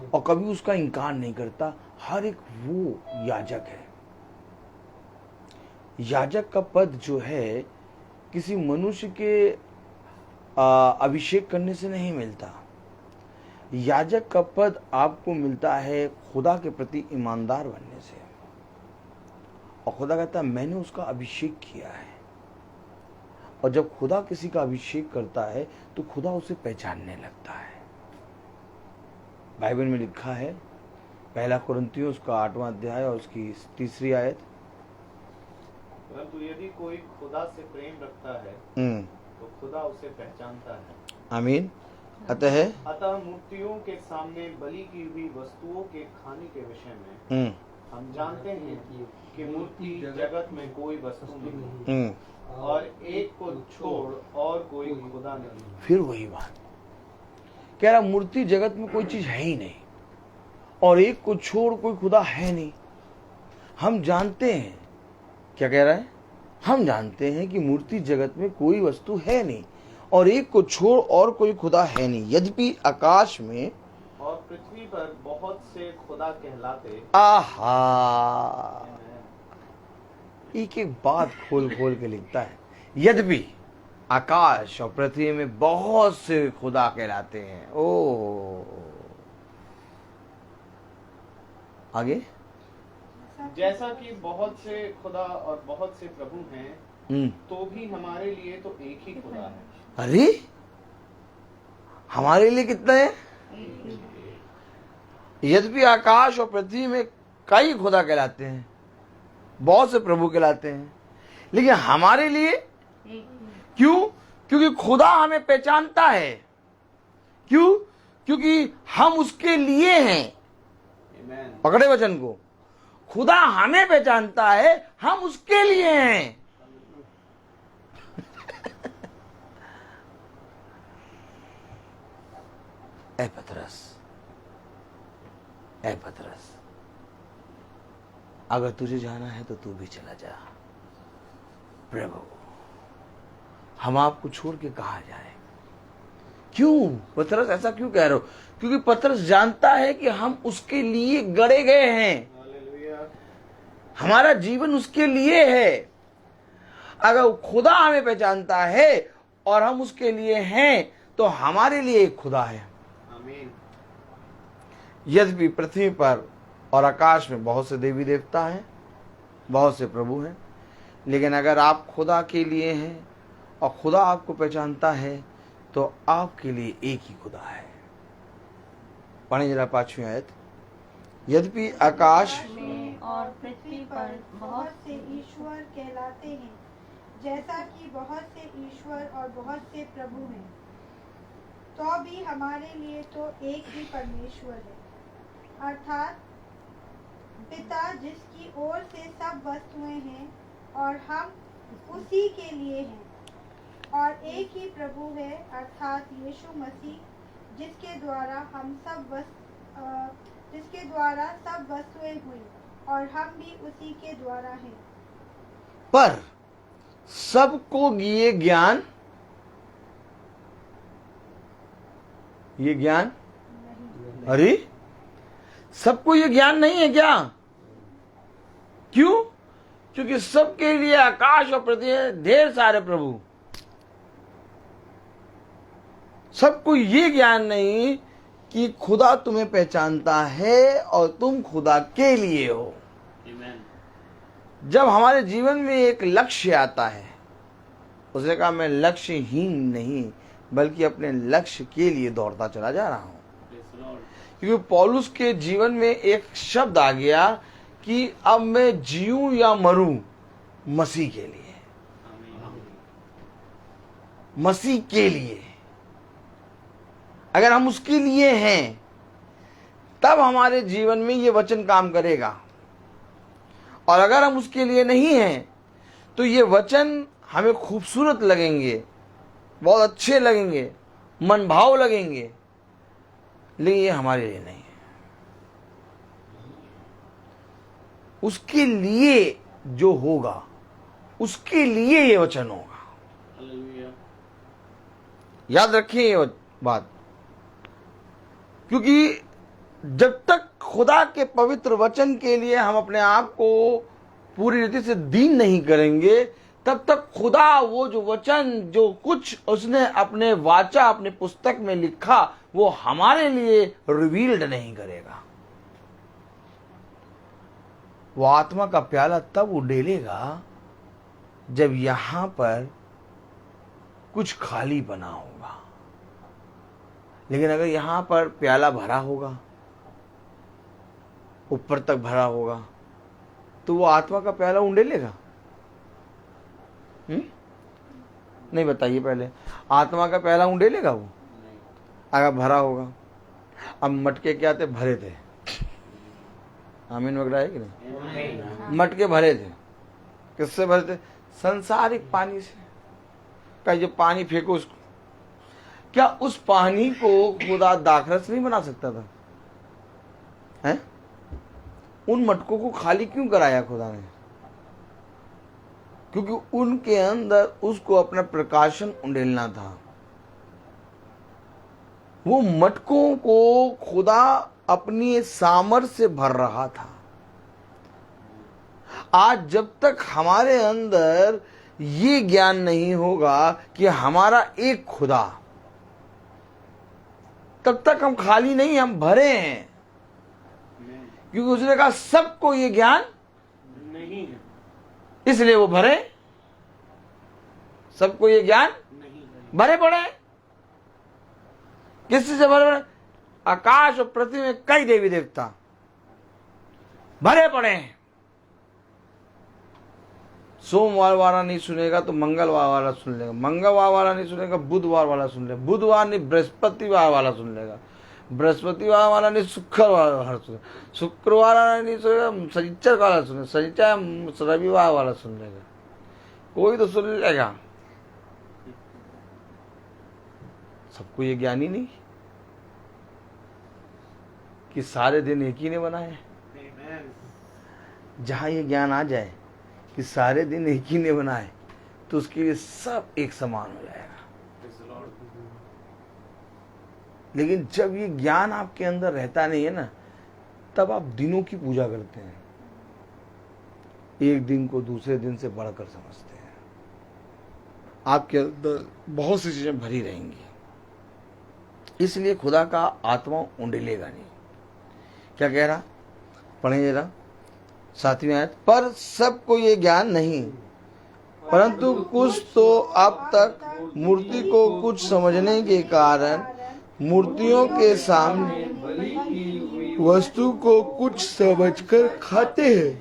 और कभी उसका इनकार नहीं करता। हर एक वो याजक है। याजक का पद जो है किसी मनुष्य के अभिषेक करने से नहीं मिलता। याजक का पद आपको मिलता है खुदा के प्रति ईमानदार बनने से, और खुदा कहता है मैंने उसका अभिषेक किया है। और जब खुदा किसी का अभिषेक करता है तो खुदा उसे पहचानने लगता है। बाइबल में लिखा है, पहला कुरिन्थियों उसका 8वां अध्याय और उसकी 3री आयत। परंतु यदि कोई खुदा से प्रेम रखता है तो खुदा उसे पहचानता है। आमीन। अतः मूर्तियों के सामने बलि की हुई वस्तुओं के खाने के विषय में हम जानते हैं कि मूर्ति जगत में कोई वस्तु नहीं और एक को छोड़ और कोई खुदा नहीं। फिर वही बात कह रहा, मूर्ति जगत में कोई चीज है ही नहीं और एक को छोड़ कोई खुदा है नहीं। हम जानते हैं, क्या कह रहा है, हम जानते हैं कि मूर्ति जगत में कोई वस्तु है नहीं और एक को छोड़ और कोई खुदा है नहीं। यद्यपि आकाश में और पृथ्वी पर बहुत से खुदा कहलाते। आहा, एक एक बात खोल खोल के लिखता है। यद्यपि आकाश और पृथ्वी में बहुत से खुदा कहलाते हैं। ओ आगे, जैसा कि बहुत से खुदा और बहुत से प्रभु हैं तो भी हमारे लिए तो एक ही खुदा है। अरे हमारे लिए कितना है? यद्यपि आकाश और पृथ्वी में कई खुदा कहलाते हैं, बहुत से प्रभु कहलाते हैं, लेकिन हमारे लिए क्यों? क्योंकि खुदा हमें पहचानता है। क्यों? क्योंकि हम उसके लिए हैं। पकड़े वचन को, खुदा हमें पहचानता है, हम उसके लिए हैं। ए पतरस, अगर तुझे जाना है तो तू भी चला जा। प्रभु, हम आपको छोड़ के कहा जाए? क्यों पतरस ऐसा क्यों कह रहे हो? क्योंकि पतरस जानता है कि हम उसके लिए गढ़े गए हैं, हमारा जीवन उसके लिए है। अगर खुदा हमें पहचानता है और हम उसके लिए हैं तो हमारे लिए एक खुदा है। आमीन। यद्यपि पृथ्वी पर और आकाश में बहुत से देवी देवता हैं, बहुत से प्रभु हैं, लेकिन अगर आप खुदा के लिए हैं और खुदा आपको पहचानता है तो आपके लिए एक ही खुदा है। पढ़ें जरा 5वीं आयत। यद्यपि आकाश में और पृथ्वी पर बहुत से ईश्वर कहलाते हैं, जैसा कि बहुत से ईश्वर और बहुत से प्रभु हैं, तो भी हमारे लिए तो एक ही परमेश्वर है, अर्थात पिता, जिसकी ओर से सब वस्तुएं हैं और हम उसी के लिए हैं, और एक ही प्रभु है, अर्थात यीशु मसीह, जिसके द्वारा सब वस्तुएं हुई और हम भी उसी के द्वारा हैं। पर सबको ये ज्ञान अरे सबको ये ज्ञान नहीं है क्या? क्यों? क्योंकि सबके लिए आकाश और पृथ्वी में ढेर सारे प्रभु। सबको ये ज्ञान नहीं कि खुदा तुम्हें पहचानता है और तुम खुदा के लिए हो। जब हमारे जीवन में एक लक्ष्य आता है, उसने कहा मैं लक्ष्यहीन नहीं बल्कि अपने लक्ष्य के लिए दौड़ता चला जा रहा हूं। क्योंकि पौलुस के जीवन में एक शब्द आ गया कि अब मैं जीऊं या मरूं मसीह के लिए। मसीह के लिए अगर हम उसके लिए हैं तब हमारे जीवन में ये वचन काम करेगा, और अगर हम उसके लिए नहीं हैं तो ये वचन हमें खूबसूरत लगेंगे, बहुत अच्छे लगेंगे, मन भाव लगेंगे, लेकिन ये हमारे लिए नहीं है। उसके लिए जो होगा उसके लिए ये वचन होगा। याद रखिए ये बात, क्योंकि जब तक खुदा के पवित्र वचन के लिए हम अपने आप को पूरी रीति से दीन नहीं करेंगे, तब तक खुदा वो जो वचन जो कुछ उसने अपने वाचा अपने पुस्तक में लिखा वो हमारे लिए रिवील्ड नहीं करेगा। वो आत्मा का प्याला तब उडेलेगा जब यहां पर कुछ खाली बना होगा। लेकिन अगर यहां पर प्याला भरा होगा, ऊपर तक भरा होगा, तो वो आत्मा का प्याला उंडेलेगा? नहीं, बताइए पहले, आत्मा का प्याला उंडेलेगा वो अगर भरा होगा? अब मटके क्या थे? भरे थे। आमीन वगैरह है कि नहीं? मटके भरे थे। किससे भरे थे? संसारिक पानी से। कहीं जो पानी फेंको उसको, क्या उस पानी को खुदा दाखरस नहीं बना सकता था? हैं? उन मटकों को खाली क्यों कराया खुदा ने? क्योंकि उनके अंदर उसको अपना प्रकाशन उंडेलना था। वो मटकों को खुदा अपनी सामर्थ से भर रहा था। आज जब तक हमारे अंदर ये ज्ञान नहीं होगा कि हमारा एक खुदा, तब तक हम खाली नहीं, हम भरे हैं। क्योंकि उसने कहा सबको ये ज्ञान नहीं है, इसलिए वो भरे। सबको ये ज्ञान नहीं, भरे पड़े। किससे से भरे पड़े? आकाश और पृथ्वी में कई देवी देवता भरे पड़े हैं। सोमवार वाला नहीं सुनेगा तो मंगलवार वाला सुन लेगा, मंगलवार वाला नहीं सुनेगा बुधवार वाला सुन लेगा, बुधवार नहीं बृहस्पतिवार वाला सुन लेगा, बृहस्पतिवार वाला नहीं शुक्रवार वाला सुनेगा, शुक्रवार वाला नहीं सुनेगा शनिचर वाला सुनेगा, शनिचर रविवार वाला सुन लेगा। कोई तो सुन लेगा। सबको ये ज्ञान ही नहीं कि सारे दिन एक ही ने बनाए। जहां ये ज्ञान आ जाए कि सारे दिन एक ही ने बनाए, तो उसके लिए सब एक समान हो जाएगा। लेकिन जब ये ज्ञान आपके अंदर रहता नहीं है ना, तब आप दिनों की पूजा करते हैं, एक दिन को दूसरे दिन से बढ़कर समझते हैं। आपके अंदर बहुत सी चीजें भरी रहेंगी, इसलिए खुदा का आत्मा उंडेलेगा नहीं। क्या कह रहा? पढ़ेंगे जरा 7वीं आयत। पर सबको ये ज्ञान नहीं, परंतु कुछ तो अब तक मूर्ति को कुछ समझने के कारण मूर्तियों के सामने वस्तु को कुछ समझकर खाते हैं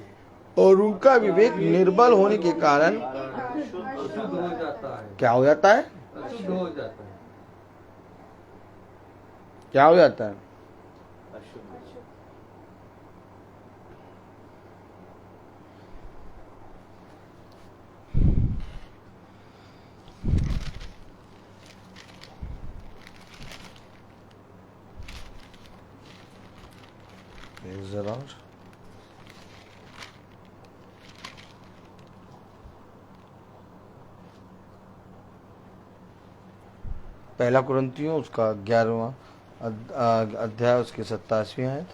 और उनका विवेक निर्बल होने के कारण क्या हो जाता है? क्या हो जाता है? जरा पहला कुरिन्थियों उसका 11वां अध्याय उसकी 27वीं आयत।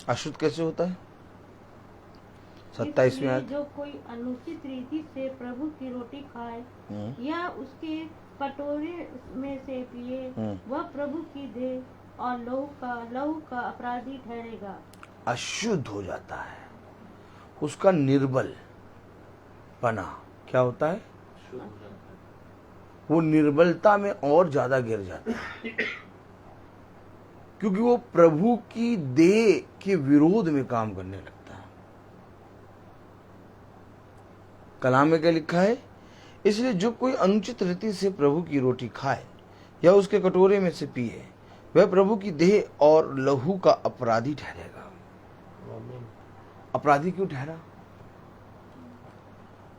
अशुद्ध कैसे होता है? 27वीं आयत। जो कोई अनुचित रीति से प्रभु की रोटी खाए या उसके कटोरे में से पिए, वह प्रभु की देह और लहू का अपराधी ठहरेगा। अशुद्ध हो जाता है, उसका निर्बल पना क्या होता है? वो निर्बलता में और ज्यादा गिर जाता है, क्योंकि वो प्रभु की देह के विरोध में काम करने लगता है। कलाम में क्या लिखा है? इसलिए जो कोई अनुचित रीति से प्रभु की रोटी खाए या उसके कटोरे में से पिए, वह प्रभु की देह और लहू का अपराधी ठहरेगा। अपराधी क्यों ठहरा?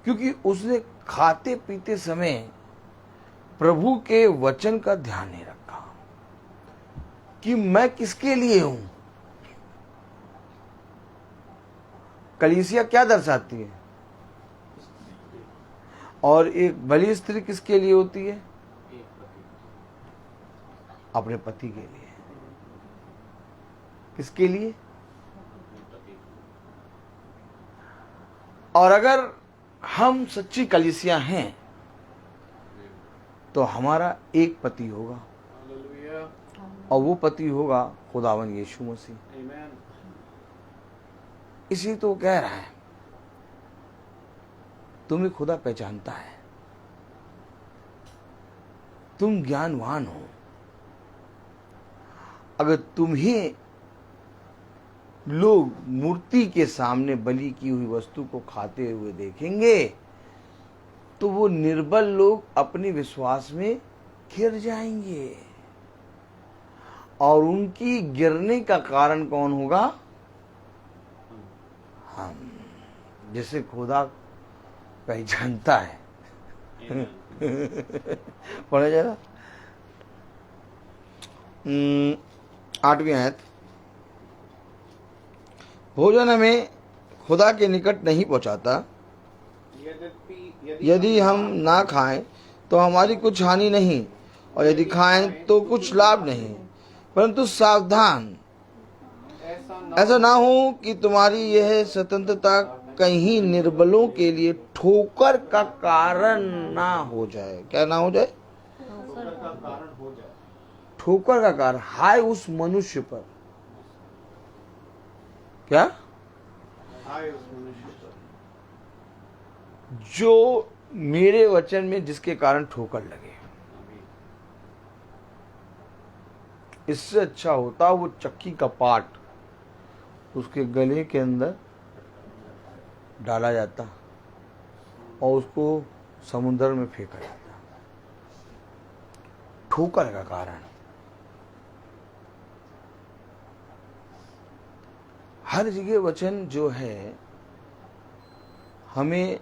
क्योंकि उसने खाते पीते समय प्रभु के वचन का ध्यान नहीं रखा कि मैं किसके लिए हूं। कलीसिया क्या दर्शाती है? और एक भली स्त्री किसके लिए होती है? अपने पति के लिए। किसके लिए? और अगर हम सच्ची कलीसिया हैं तो हमारा एक पति होगा, और वो पति होगा खुदावन यीशु मसीह। इसी तो कह रहा है तुम्हें खुदा पहचानता है, तुम ज्ञानवान हो। अगर तुम्हें लोग मूर्ति के सामने बलि की हुई वस्तु को खाते हुए देखेंगे तो वो निर्बल लोग अपने विश्वास में गिर जाएंगे, और उनकी गिरने का कारण कौन होगा? हम, जिसे खुदा पहचानता है। पढ़ा जरा 8वीं आयत। भोजन हमें खुदा के निकट नहीं पहुंचाता, यदि हम ना खाएं तो हमारी कुछ हानि नहीं, और यदि खाएं तो कुछ लाभ नहीं। परंतु सावधान, ऐसा ना हो कि तुम्हारी यह स्वतंत्रता कहीं निर्बलों के लिए ठोकर का कारण ना हो जाए। क्या ना हो जाए? ठोकर का कारण। हाय उस मनुष्य पर, क्या जो मेरे वचन में जिसके कारण ठोकर लगे। इससे अच्छा होता वो चक्की का पार्ट उसके गले के अंदर डाला जाता और उसको समुद्र में फेंका जाता। ठोकर का कारण। हर जगह वचन जो है हमें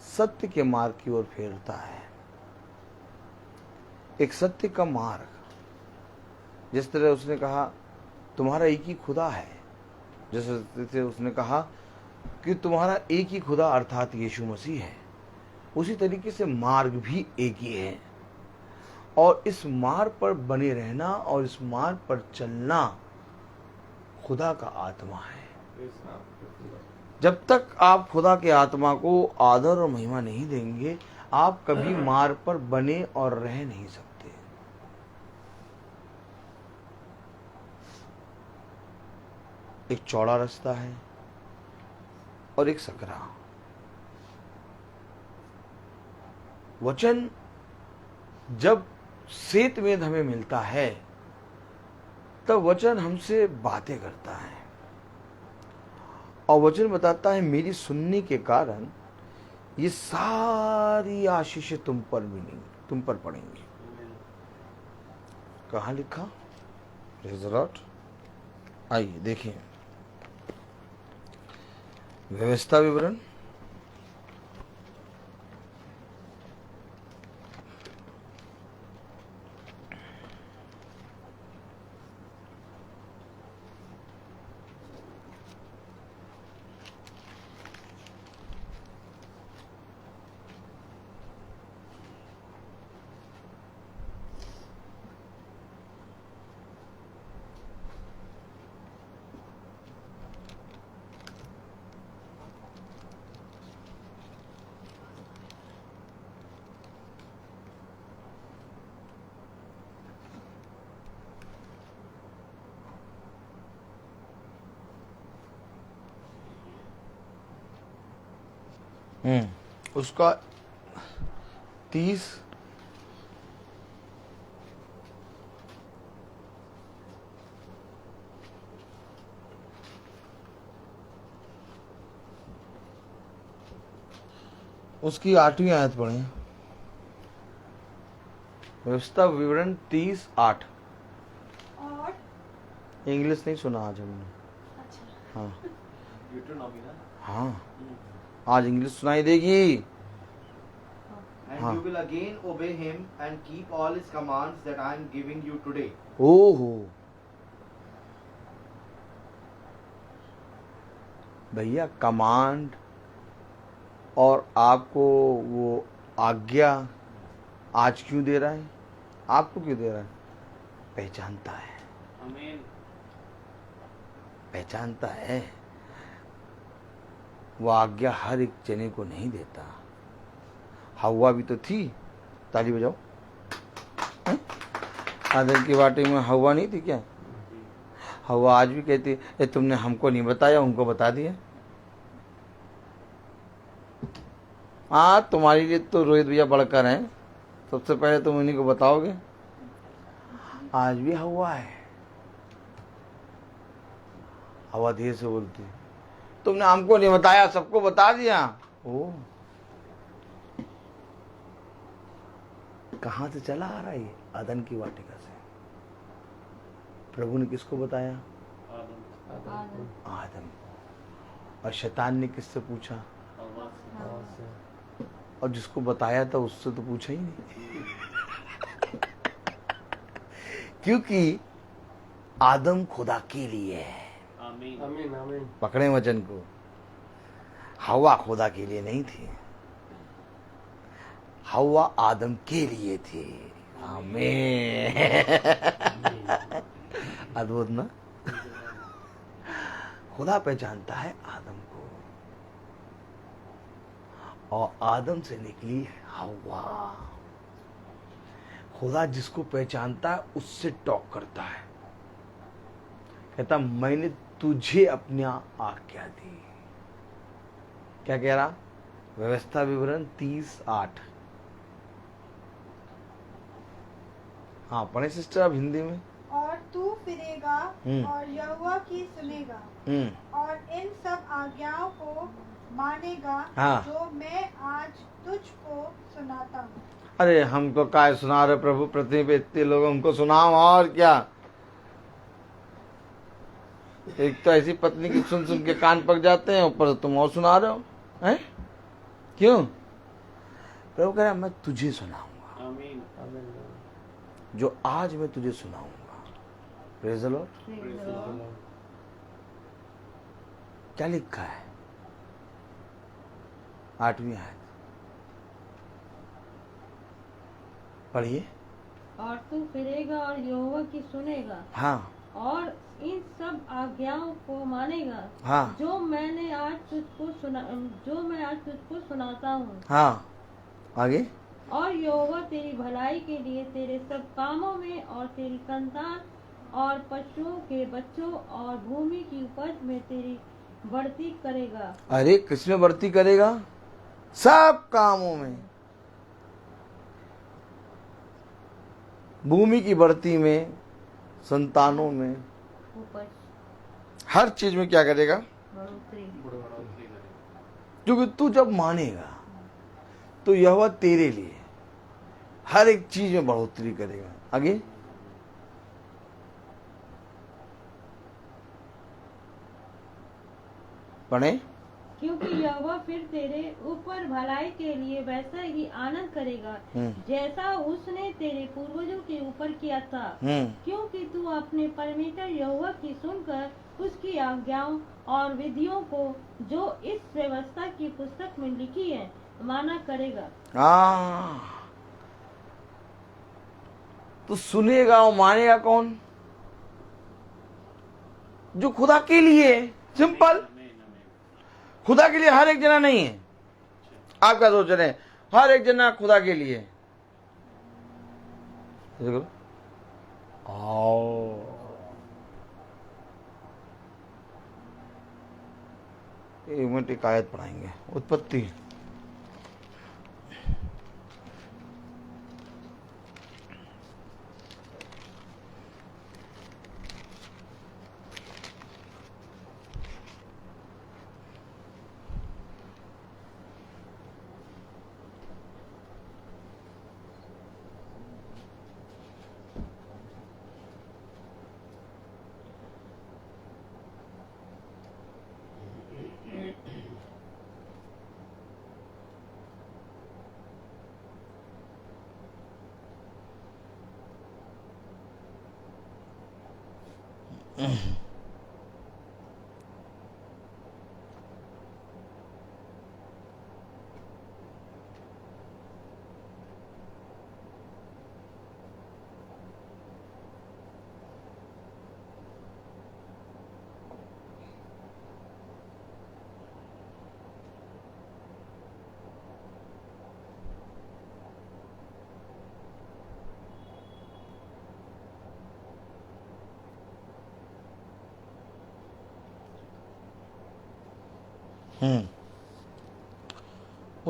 सत्य के मार्ग की ओर फेरता है। एक सत्य का मार्ग, जिस तरह उसने कहा तुम्हारा एक ही खुदा है, जैसे उसने कहा कि तुम्हारा एक ही खुदा अर्थात यीशु मसीह है, उसी तरीके से मार्ग भी एक ही है। और इस मार्ग पर बने रहना और इस मार्ग पर चलना खुदा का आत्मा है। जब तक आप खुदा के आत्मा को आदर और महिमा नहीं देंगे, आप कभी मार्ग पर बने और रह नहीं सकते। एक चौड़ा रास्ता है और एक सकरा। वचन जब सेतवेद हमें मिलता है तब वचन हमसे बातें करता है और वचन बताता है मेरी सुनने के कारण ये सारी आशीषें तुम पर मिलेंगी, तुम पर पड़ेंगी। कहाँ लिखा? Praise the Lord. आइए देखिए व्यवस्था विवरण। उसका 30 उसकी 8वीं आयत पढ़े। व्यवस्था विवरण 30:8। और इंग्लिश नहीं सुना आज हमने। अच्छा, हाँ हाँ, आज इंग्लिश सुनाई देगी। And you will again obey him and keep all his commands that I am giving you today. ओहो, भैया कमांड और आपको वो आज्ञा आज क्यों दे रहा है? आपको क्यों दे रहा है? पहचानता है, आमीन। पहचानता है। वो आज्ञा हर एक जने को नहीं देता। हवा भी तो थी, ताली बजाओ। आदम की वाटी में हवा नहीं थी क्या? हवा आज भी कहती है तुमने हमको नहीं बताया, उनको बता दिया। हाँ, तुम्हारे लिए तो रोहित भैया बढ़कर हैं, सबसे पहले तुम उन्हीं को बताओगे। आज भी हवा है, हवा धीरे से बोलती है, तुमने हमको नहीं बताया, सबको बता दिया। ओ, कहां से चला आ रहा है ये? अदन की वाटिका से। प्रभु ने किसको बताया? आदम। और शैतान ने किससे पूछा? और जिसको बताया था उससे तो पूछा ही नहीं। क्योंकि आदम खुदा के लिए है। आमीन आमीन। पकड़े वचन को। हवा खुदा के लिए नहीं थी, हवा आदम के लिए थी। आमीन। अद्भुत ना? खुदा पहचानता है आदम को, और आदम से निकली हवा। खुदा जिसको पहचानता है उससे टॉक करता है, कहता मैंने तुझे अपनी आज्ञा दी। क्या कह रहा? व्यवस्था विवरण 30:8। हाँ पढ़े सिस्टर अब हिंदी में। और तू फिरेगा और यहोवा की सुनेगा और इन सब आज्ञाओं को मानेगा हाँ। जो मैं आज तुझको सुनाता हूँ। अरे हमको काय सुना रहे प्रभु, पृथ्वी पे इतने लोग, हमको सुनाओ और क्या। एक तो ऐसी पत्नी की सुन सुन के कान पक जाते हैं, ऊपर से तुम और सुना रहे हो, हैं? क्यों? प्रभु कह रहा मैं तुझे सुनाऊंगा। आमीन आमीन। जो आज मैं तुझे सुनाऊंगा। Praise the Lord. क्या लिखा है? 8वीं आयत पढ़िए। और तू फिरेगा और यहोवा की सुनेगा हाँ और इन सब आज्ञाओं को मानेगा हाँ जो मैं आज तुझको सुनाता हूँ। हाँ, आगे। और यहोवा तेरी भलाई के लिए तेरे सब कामों में और तेरी संतान और पशुओं के बच्चों और भूमि की उपज में तेरी बढ़ती करेगा। अरे किसमें बढ़ती करेगा? सब कामों में, भूमि की बढ़ती में, संतानों में, उपज हर चीज में क्या करेगा? बढ़ोतरी। क्योंकि तू जब मानेगा तो यहोवा तेरे लिए हर एक चीज में बढ़ोतरी करेगा। आगे। पढ़े। क्योंकि यहोवा फिर तेरे ऊपर भलाई के लिए वैसा ही आनंद करेगा जैसा उसने तेरे पूर्वजों के ऊपर किया था। क्योंकि तू अपने परमेश्वर यहोवा की सुनकर उसकी आज्ञाओं और विधियों को जो इस व्यवस्था की पुस्तक में लिखी है माना करेगा। तो सुनेगा और मानेगा कौन? जो खुदा के लिए। सिंपल। खुदा के लिए हर एक जना नहीं है। आप क्या सोच रहे हैं? हर एक जना खुदा के लिए। आओ, एक मिनट एक आयत पढ़ाएंगे, उत्पत्ति।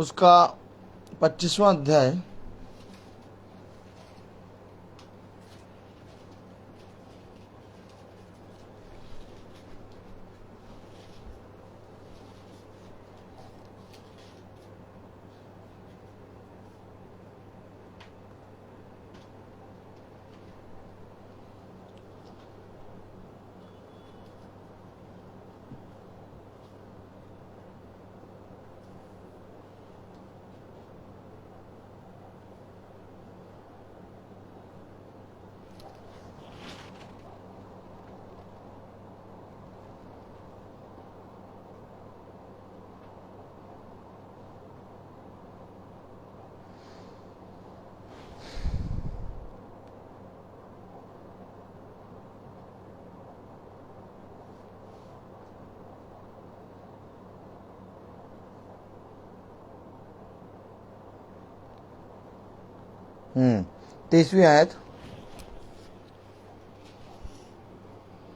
उसका 25वां अध्याय हम्म 23वीं आयत।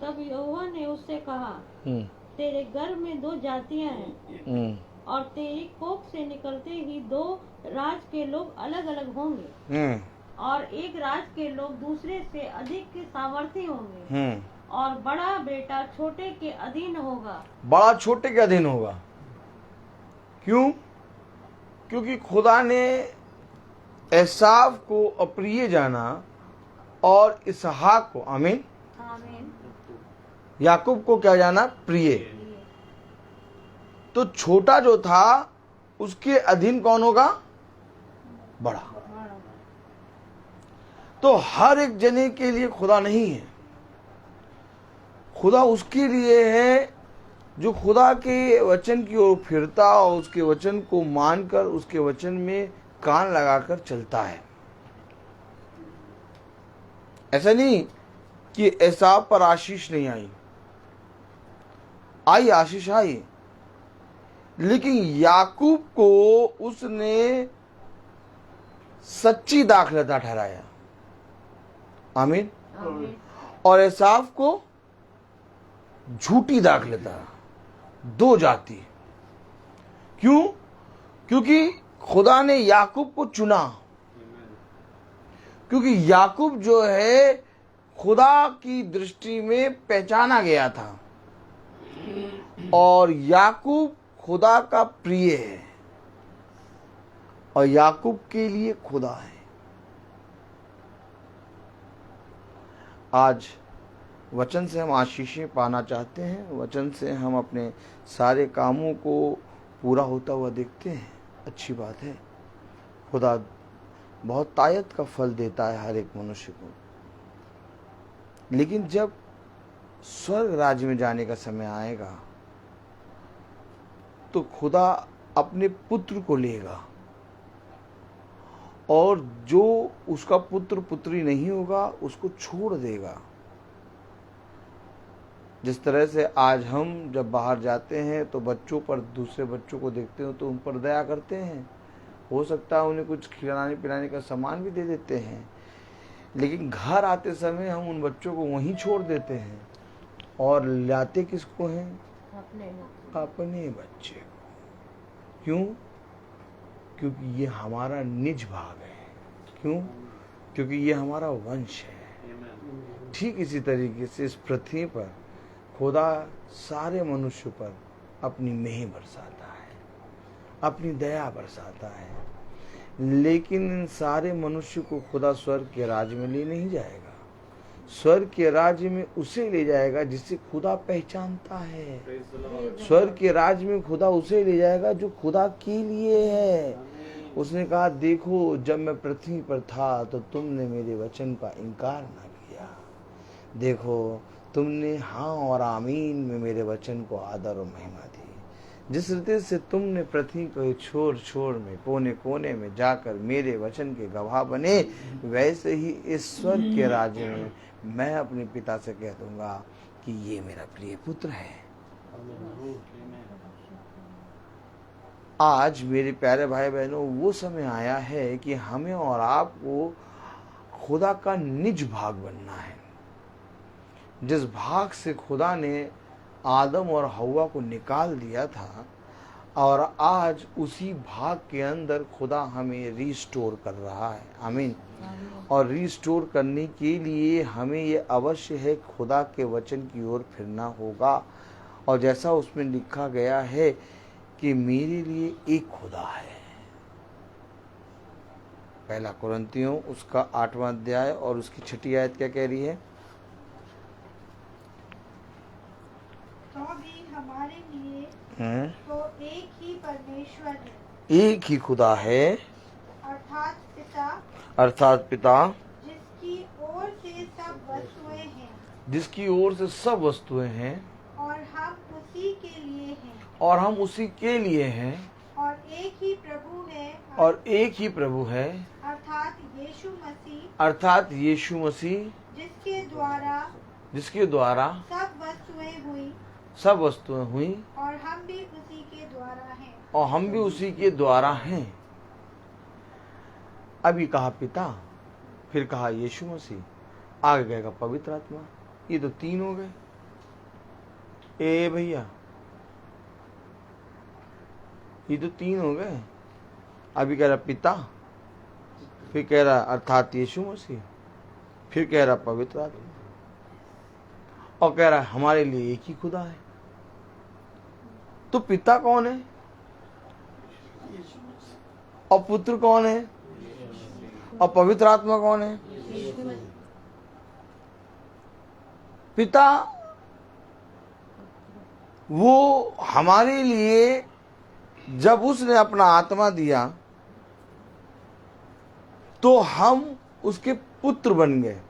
तब यहोवा ने उससे कहा, हम्म तेरे गर्भ में 2 जातियां हैं, हम्म और तेरी कोख से निकलते ही 2 राज के लोग अलग अलग होंगे, हम्म और एक राज के लोग दूसरे से अधिक सामर्थी होंगे, हम्म और बड़ा बेटा छोटे के अधीन होगा। बड़ा छोटे के अधीन होगा। क्यों? क्योंकि खुदा ने एसाव को अप्रिय जाना और इसहाक को, आमीन, आमीन। याकूब को क्या जाना? प्रिय। तो छोटा जो था उसके अधीन कौन होगा? बड़ा। तो हर एक जने के लिए खुदा नहीं है, खुदा उसके लिए है जो खुदा के वचन की ओर फिरता और उसके वचन को मानकर उसके वचन में कान लगाकर चलता है। ऐसा नहीं कि एसाव पर आशीष नहीं आई, आशीष आई, लेकिन याकूब को उसने सच्ची दाखलता ठहराया, आमीन, और एसाव को झूठी दाखलता। 2 जाति। क्यों? क्योंकि खुदा ने याकूब को चुना, क्योंकि याकूब जो है खुदा की दृष्टि में पहचाना गया था, और याकूब खुदा का प्रिय है, और याकूब के लिए खुदा है। आज वचन से हम आशीषें पाना चाहते हैं, वचन से हम अपने सारे कामों को पूरा होता हुआ देखते हैं, अच्छी बात है। खुदा बहुत तायत का फल देता है हर एक मनुष्य को, लेकिन जब स्वर्ग राज्य में जाने का समय आएगा तो खुदा अपने पुत्र को लेगा, और जो उसका पुत्र पुत्री नहीं होगा उसको छोड़ देगा। जिस तरह से आज हम जब बाहर जाते हैं तो बच्चों पर, दूसरे बच्चों को देखते हो तो उन पर दया करते हैं, हो सकता है उन्हें कुछ खिलाने पिलाने का सामान भी दे देते हैं, लेकिन घर आते समय हम उन बच्चों को वहीं छोड़ देते हैं और लाते किसको हैं? अपने बच्चे को। क्यों? क्योंकि ये हमारा निज भाग है। क्यों? क्योंकि ये हमारा वंश है। ठीक इसी तरीके से इस पृथ्वी पर खुदा सारे मनुष्य पर अपनी मेह बरसाता है, अपनी दया बरसाता है, लेकिन इन सारे मनुष्य को खुदा स्वर्ग के राज्य में ले नहीं जाएगा। स्वर्ग के राज्य में उसे ले जाएगा जिसे खुदा पहचानता है। स्वर्ग के राज्य में खुदा उसे ले जाएगा जो खुदा के लिए है। उसने कहा, देखो जब मैं पृथ्वी पर था तो तुमने मेरे वचन का इनकार ना किया, देखो तुमने हाँ और आमीन में मेरे वचन को आदर और महिमा दी। जिस रीति से तुमने पृथ्वी को छोर छोर में, कोने कोने में जाकर मेरे वचन के गवाह बने, वैसे ही इस स्वर्ग के राज्य में मैं अपने पिता से कह दूंगा कि ये मेरा प्रिय पुत्र है। आज मेरे प्यारे भाई बहनों, वो समय आया है कि हमें और आपको खुदा का निज भाग बनना है। जिस भाग से खुदा ने आदम और हव्वा को निकाल दिया था, और आज उसी भाग के अंदर खुदा हमें रिस्टोर कर रहा है। आमीन। और रिस्टोर करने के लिए हमें ये अवश्य है खुदा के वचन की ओर फिरना होगा। और जैसा उसमें लिखा गया है कि मेरे लिए एक खुदा है। पहला कुरिन्थियों उसका 8वां अध्याय और उसकी 6ठी आयत क्या कह रही है? तो भी हमारे लिए तो एक ही परमेश्वर है, एक ही खुदा है, अर्थात पिता, जिसकी ओर से सब वस्तुएं हैं, जिसकी ओर से सब वस्तुएं हैं, और हम उसी के लिए हैं, और हम उसी के लिए हैं, और एक ही प्रभु है, और एक ही प्रभु है, अर्थात यीशु मसीह, अर्थात यीशु मसीह, जिसके द्वारा सब वस्तुएं हुई, और हम भी उसी के द्वारा हैं। और हम भी उसी के द्वारा हैं। अभी कहा पिता, फिर कहा यीशु मसीह, आगे कहेगा पवित्र आत्मा। ये तो 3 हो गए। ए भैया, ये तो 3 हो गए। अभी कह रहा पिता, फिर कह रहा अर्थात यीशु मसीह, फिर कह रहा पवित्र आत्मा, और कह रहा हमारे लिए एक ही खुदा है। तो पिता कौन है और पुत्र कौन है और पवित्र आत्मा कौन है? पिता वो हमारे लिए जब उसने अपना आत्मा दिया तो हम उसके पुत्र बन गए,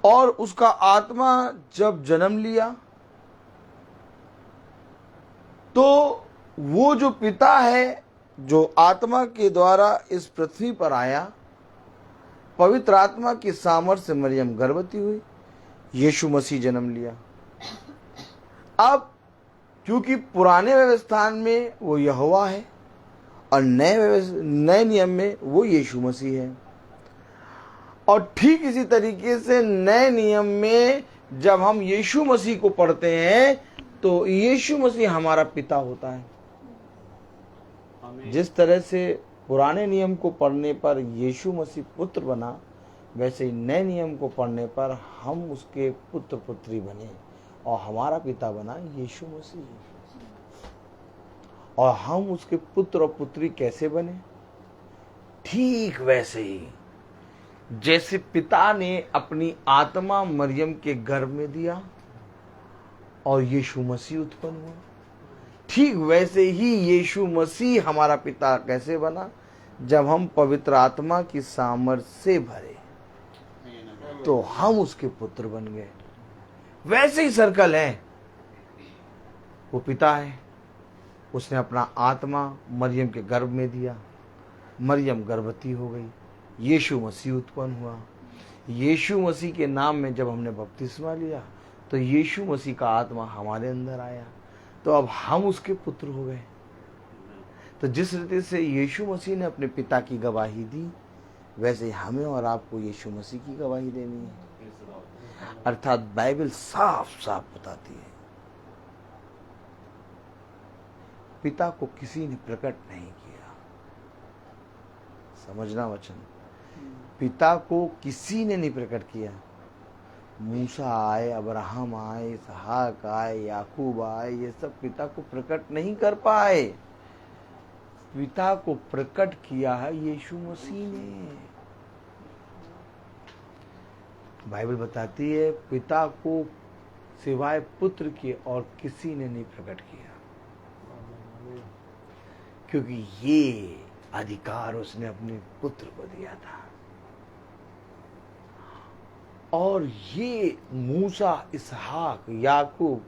और उसका आत्मा जब जन्म लिया तो वो जो पिता है, जो आत्मा के द्वारा इस पृथ्वी पर आया, पवित्र आत्मा की सामर्थ्य से मरियम गर्भवती हुई, यीशु मसीह जन्म लिया। अब क्योंकि पुराने व्यवस्थान में वो यहोवा है और नए नियम में वो यीशु मसीह है, और ठीक इसी तरीके से नए नियम में जब हम यीशु मसीह को पढ़ते हैं तो यीशु मसीह हमारा पिता होता है। जिस तरह से पुराने नियम को पढ़ने पर यीशु मसीह पुत्र बना, वैसे ही नए नियम को पढ़ने पर हम उसके पुत्र पुत्री बने और हमारा पिता बना यीशु मसीह। और हम उसके पुत्र और पुत्री कैसे बने? ठीक वैसे ही जैसे पिता ने अपनी आत्मा मरियम के गर्भ में दिया और यीशु मसीह उत्पन्न हुआ, ठीक वैसे ही यीशु मसीह हमारा पिता कैसे बना? जब हम पवित्र आत्मा की सामर्थ्य से भरे तो हम उसके पुत्र बन गए। वैसे ही सर्कल है। वो पिता है, उसने अपना आत्मा मरियम के गर्भ में दिया, मरियम गर्भवती हो गई, यीशु मसीह उत्पन्न हुआ। यीशु मसीह के नाम में जब हमने बपतिस्मा लिया तो यीशु मसीह का आत्मा हमारे अंदर आया, तो अब हम उसके पुत्र हो गए। तो जिस रीति से यीशु मसीह ने अपने पिता की गवाही दी, वैसे हमें और आपको यीशु मसीह की गवाही देनी है। अर्थात बाइबल साफ साफ बताती है पिता को किसी ने प्रकट नहीं किया। समझना वचन, पिता को किसी ने नहीं प्रकट किया। मूसा आए, अब्राहम आए, इसहाक आए, याकूब आए, ये सब पिता को प्रकट नहीं कर पाए। पिता को प्रकट किया है यीशु मसीह ने। बाइबल बताती है पिता को सिवाय पुत्र के और किसी ने नहीं प्रकट किया, क्योंकि ये अधिकार उसने अपने पुत्र को दिया था। और ये मूसा, इसहाक, याकूब,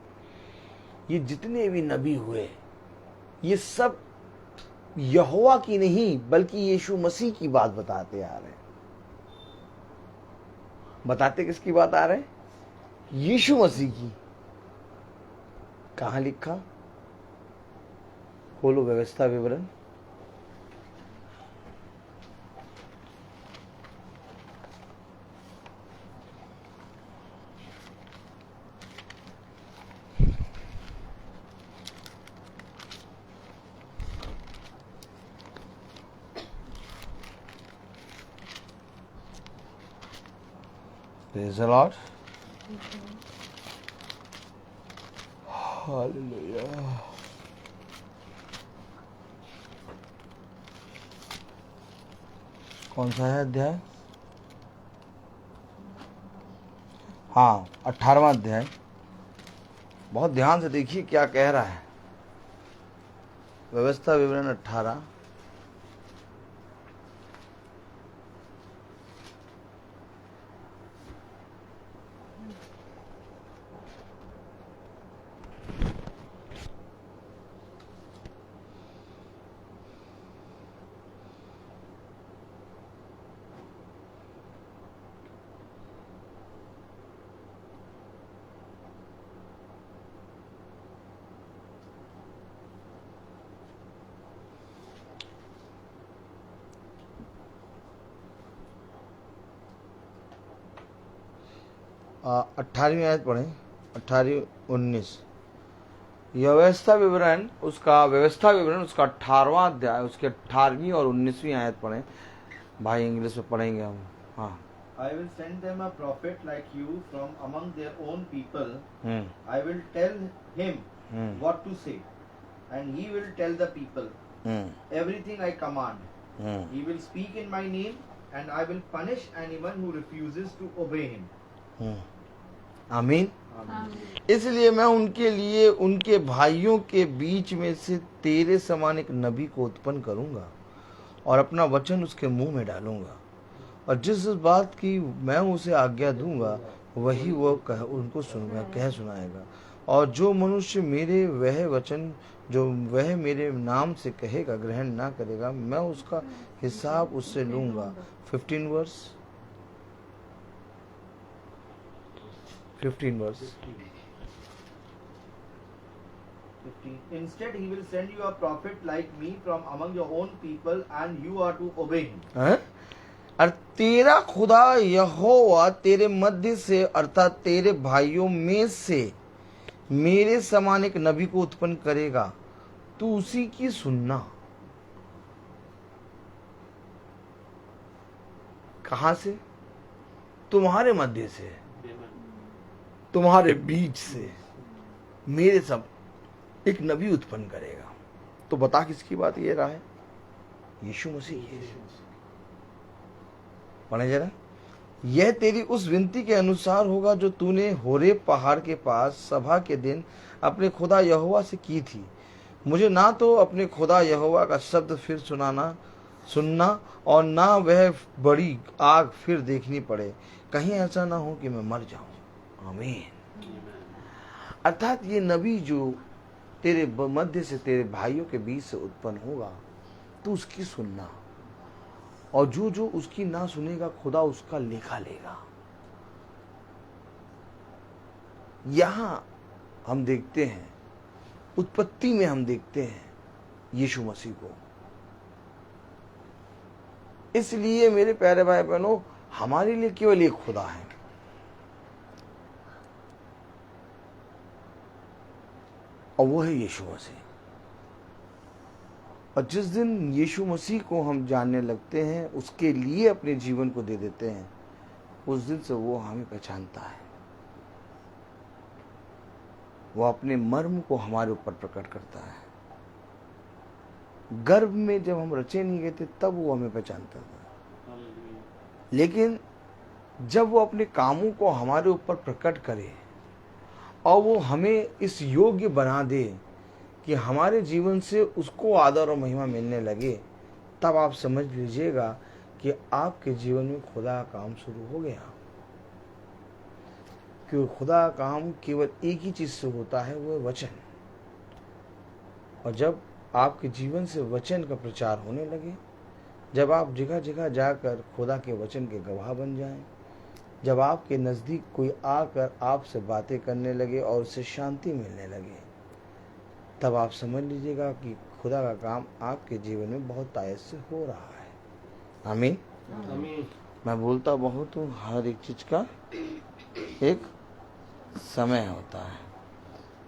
ये जितने भी नबी हुए, ये सब यहोवा की नहीं बल्कि यीशु मसीह की बात बताते आ रहे हैं। बताते किसकी बात आ रहे हैं? यीशु मसीह की। कहां लिखा? खोलो व्यवस्था विवरण। Praise the Lord. Hallelujah. कौन सा है अध्याय? हाँ, 18वां अध्याय। बहुत ध्यान से देखिए क्या कह रहा है। व्यवस्था विवरण 18। अट्ठारहवीं आयत पढ़ें, 18-19। व्यवस्था विवरण उसका 18वां अध्याय, उसके 18वीं और 19वीं आयत पढ़ें। भाई इंग्लिश में पढ़ेंगे हम। हाँ। I will send them a prophet like you from among their own people. I will tell him what to say, and he will tell the people everything I command. He will speak in my name, and I will punish anyone who refuses to obey him. आमीन। इसलिए मैं उनके लिए उनके भाइयों के बीच में से तेरे समान एक नबी को उत्पन्न करूंगा और अपना वचन उसके मुंह में डालूंगा, और जिस बात की मैं उसे आज्ञा दूंगा वही वो उनको कह सुनाएगा। और जो मनुष्य मेरे वह वचन जो वह मेरे नाम से कहेगा ग्रहण ना करेगा, मैं उसका हिसाब उससे लूंगा। 15 verse. Instead, he will send you a prophet like me from among your own people, and you are to obey him. और तेरा खुदा यहोवा तेरे मध्य से अर्थात तेरे भाइयों में से मेरे समान एक नबी को उत्पन्न करेगा, तू उसी की सुनना। कहां से? तुम्हारे मध्य से, तुम्हारे बीच से मेरे सब एक नबी उत्पन्न करेगा। तो बता किसकी बात ये रहा है? यीशु मसीह की। पढ़े जरा। यह तेरी उस विनती के अनुसार होगा जो तूने होरेब पहाड़ के पास सभा के दिन अपने खुदा यहोवा से की थी। मुझे ना तो अपने खुदा यहोवा का शब्द फिर सुनना और ना वह बड़ी आग फिर देखनी पड़े, कहीं ऐसा ना हो कि मैं मर जाऊं। आमीन। अर्थात ये नबी जो तेरे मध्य से तेरे भाइयों के बीच से उत्पन्न होगा, तू उसकी सुनना, और जो जो उसकी ना सुनेगा खुदा उसका लेखा लेगा। यहां हम देखते हैं, उत्पत्ति में हम देखते हैं यीशु मसीह को। इसलिए मेरे प्यारे भाई बहनों, हमारे लिए केवल एक खुदा है, और वो है यीशु मसीह। और जिस दिन यीशु मसीह को हम जानने लगते हैं, उसके लिए अपने जीवन को दे देते हैं, उस दिन से वो हमें पहचानता है। वो अपने मर्म को हमारे ऊपर प्रकट करता है। गर्भ में जब हम रचे नहीं गए थे तब वो हमें पहचानता था, लेकिन जब वो अपने कामों को हमारे ऊपर प्रकट करे और वो हमें इस योग्य बना दे कि हमारे जीवन से उसको आदर और महिमा मिलने लगे, तब आप समझ लीजिएगा कि आपके जीवन में खुदा का काम शुरू हो गया। क्योंकि खुदा का काम केवल एक ही चीज से होता है, वो है वचन। और जब आपके जीवन से वचन का प्रचार होने लगे, जब आप जगह जगह जाकर खुदा के वचन के गवाह बन जाएं, जब आपके नज़दीक कोई आकर आपसे बातें करने लगे और उससे शांति मिलने लगे, तब आप समझ लीजिएगा कि खुदा का काम आपके जीवन में बहुत तायत से हो रहा है। आमीन। मैं बोलता बहुत हूँ, हर एक चीज का एक समय होता है।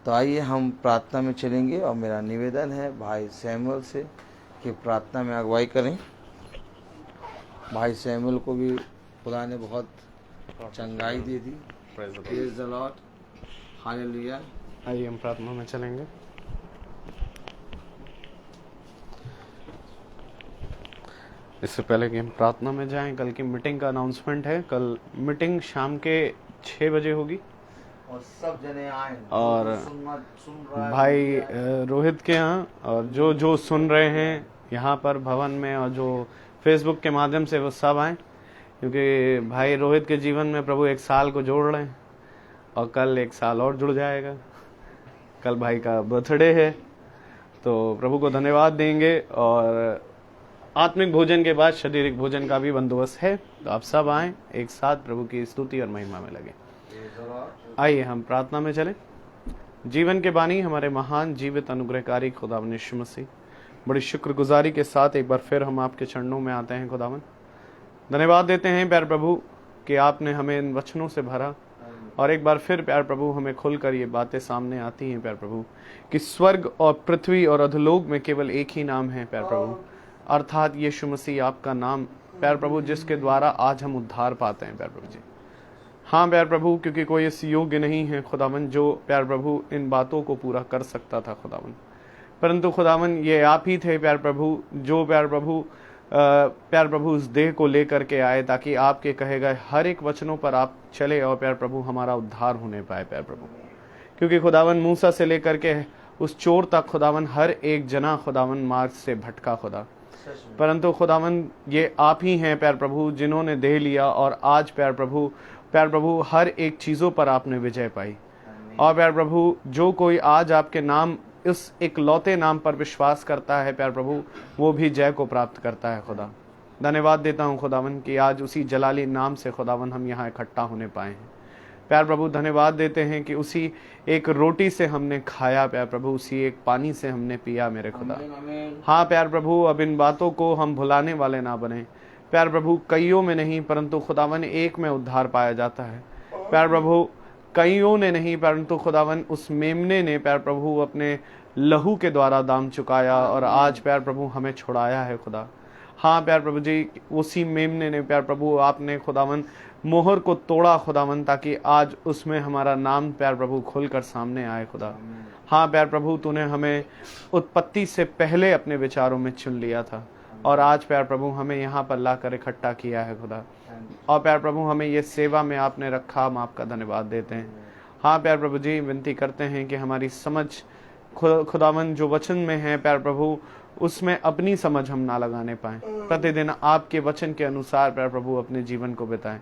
तो आइए हम प्रार्थना में चलेंगे, और मेरा निवेदन है भाई सैमुअल से कि प्रार्थना में अगुवाई करें। भाई सैमुअल को भी खुदा ने बहुत चंगाई दे दी। Praise the Lord, hallelujah. आइए हम प्रार्थना में चलेंगे। इससे पहले कि हम प्रार्थना में जाएं, कल की मीटिंग का अनाउंसमेंट है। कल मीटिंग शाम के 6 बजे होगी और सब जने आए और सुन रहा है भाई रोहित के यहाँ, और जो जो सुन रहे हैं यहाँ पर भवन में और जो फेसबुक के माध्यम से, वो सब आए, क्योंकि भाई रोहित के जीवन में प्रभु 1 साल को जोड़ रहे हैं और कल 1 साल और जुड़ जाएगा। कल भाई का बर्थडे है, तो प्रभु को धन्यवाद देंगे। और आत्मिक भोजन के बाद शारीरिक भोजन का भी बंदोबस्त है, तो आप सब आएं, एक साथ प्रभु की स्तुति और महिमा में लगे। आइए हम प्रार्थना में चलें। जीवन के बानी हमारे महान जीवित अनुग्रहकारी खुदावन यीशु मसीह, बड़ी शुक्रगुजारी के साथ एक बार फिर हम आपके चरणों में आते हैं। खुदावन धन्यवाद देते हैं प्यार प्रभु कि आपने हमें इन वचनों से भरा, और एक बार फिर प्यार प्रभु हमें खुलकर ये बातें सामने आती हैं प्यार प्रभु कि स्वर्ग और पृथ्वी और अधोलोक में केवल एक ही नाम है प्यार प्रभु, अर्थात यीशु मसीह आपका नाम प्यार प्रभु, जिसके द्वारा आज हम उद्धार पाते हैं प्यार प्रभु जी। हाँ प्यार प्रभु, क्योंकि कोई इस योग्य नहीं है खुदावन जो प्यार प्रभु इन बातों को पूरा कर सकता था खुदावन, परंतु खुदावन ये आप ही थे प्यार प्रभु जो प्यार प्रभु उस देह को लेकर के आए, ताकि आपके कहे गए हर एक वचनों पर आप चले और प्यार प्रभु हमारा उद्धार होने पाए प्यार प्रभु। क्योंकि खुदावन मूसा से लेकर के उस चोर तक खुदावन हर एक जना खुदावन मार्ग से भटका खुदा, परंतु खुदावन ये आप ही हैं प्यार प्रभु जिन्होंने देह लिया, और आज प्यार प्रभु हर एक चीजों पर आपने विजय पाई। और प्यार प्रभु जो कोई आज आपके नाम, इस एक लौते नाम पर विश्वास करता है प्यार प्रभु, वो भी जय को प्राप्त करता है खुदा। धन्यवाद देता हूँ खुदावन कि आज उसी जलाली नाम से खुदावन हम यहाँ इकट्ठा होने पाए हैं प्यार प्रभु। धन्यवाद देते हैं कि उसी एक रोटी से हमने खाया प्यार प्रभु, उसी एक पानी से हमने पिया मेरे खुदा। हाँ प्यार प्रभु, अब इन बातों को हम भुलाने वाले ना बने प्यार प्रभु। कईयों में नहीं परंतु खुदावन एक में उद्धार पाया जाता है प्यार प्रभु। कईयों ने नहीं परंतु खुदावन उस मेमने ने प्यार प्रभु अपने लहू के द्वारा दाम चुकाया, और आज प्यार प्रभु हमें छुड़ाया है खुदा। हाँ प्यार प्रभु जी, उसी मेमने ने प्यार प्रभु आपने खुदावन मोहर को तोड़ा खुदावन, ताकि आज उसमें हमारा नाम प्यार प्रभु खुलकर सामने आए खुदा। हाँ प्यार प्रभु, तूने हमें उत्पत्ति से पहले अपने विचारों में चुन लिया था, और आज प्यार प्रभु हमें यहाँ पर लाकर इकट्ठा किया है खुदा। और प्यार प्रभु हमें ये सेवा में आपने रखा, हम आपका धन्यवाद देते हैं। हाँ प्यार प्रभु जी, विनती करते हैं कि हमारी समझ खुदावन जो वचन में है प्यार प्रभु, उसमें अपनी समझ हम ना लगाने पाएं। प्रतिदिन आपके वचन के अनुसार प्यार प्रभु अपने जीवन को बिताएं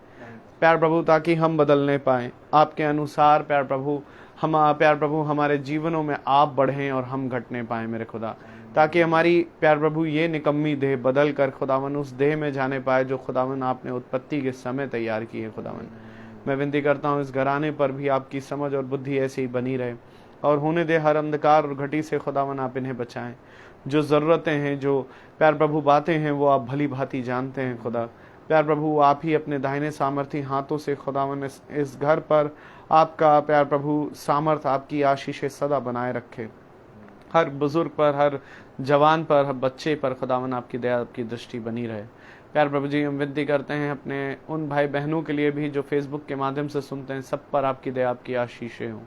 प्यार प्रभु, ताकि हम बदलने पाएं आपके अनुसार प्यार प्रभु। हम प्यार प्रभु हमारे जीवनों में आप बढ़ें और हम घटने पाएं मेरे खुदा, ताकि हमारी प्यार प्रभु ये निकम्मी देह बदल कर खुदावन उस देह में जाने पाए जो खुदावन आपने उत्पत्ति के समय तैयार की है खुदावन। मैं विनती करता हूँ इस घराने पर भी आपकी समझ और बुद्धि ऐसी ही बनी रहे, और होने दे हर अंधकार और घटी से खुदावन आप इन्हें बचाएं। जो ज़रूरतें हैं, जो प्यार प्रभु बातें हैं, वो आप भली भांति जानते हैं खुदा। प्यार प्रभु आप ही अपने दाहिने सामर्थी हाथों से खुदावन इस घर पर आपका प्यार प्रभु सामर्थ, आपकी आशीषें सदा बनाए रखे। हर बुजुर्ग पर, हर जवान पर, हर बच्चे पर खुदावन आपकी दया, आपकी दृष्टि बनी रहे प्यार प्रभु जी। हम विनती करते हैं अपने उन भाई बहनों के लिए भी जो फेसबुक के माध्यम से सुनते हैं, सब पर आपकी दया, आपकी आशीषें हों।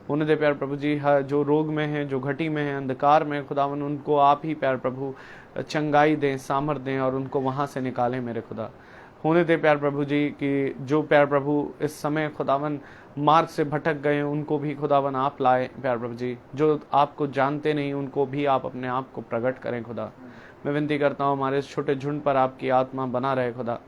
उन्हें दे प्यार प्रभु जी, जो रोग में हैं, जो घटी में हैं, अंधकार में खुदावन, उनको आप ही प्यार प्रभु चंगाई दें, सामर्थ दें, और उनको वहाँ से निकालें मेरे खुदा। होने दे प्यार प्रभु जी कि जो प्यार प्रभु इस समय खुदावन मार्ग से भटक गए, उनको भी खुदावन आप लाए प्यार प्रभु जी। जो आपको जानते नहीं, उनको भी आप अपने आप को प्रकट करें खुदा। मैं विनती करता हूँ हमारे इस छोटे झुंड पर आपकी आत्मा बना रहे खुदा,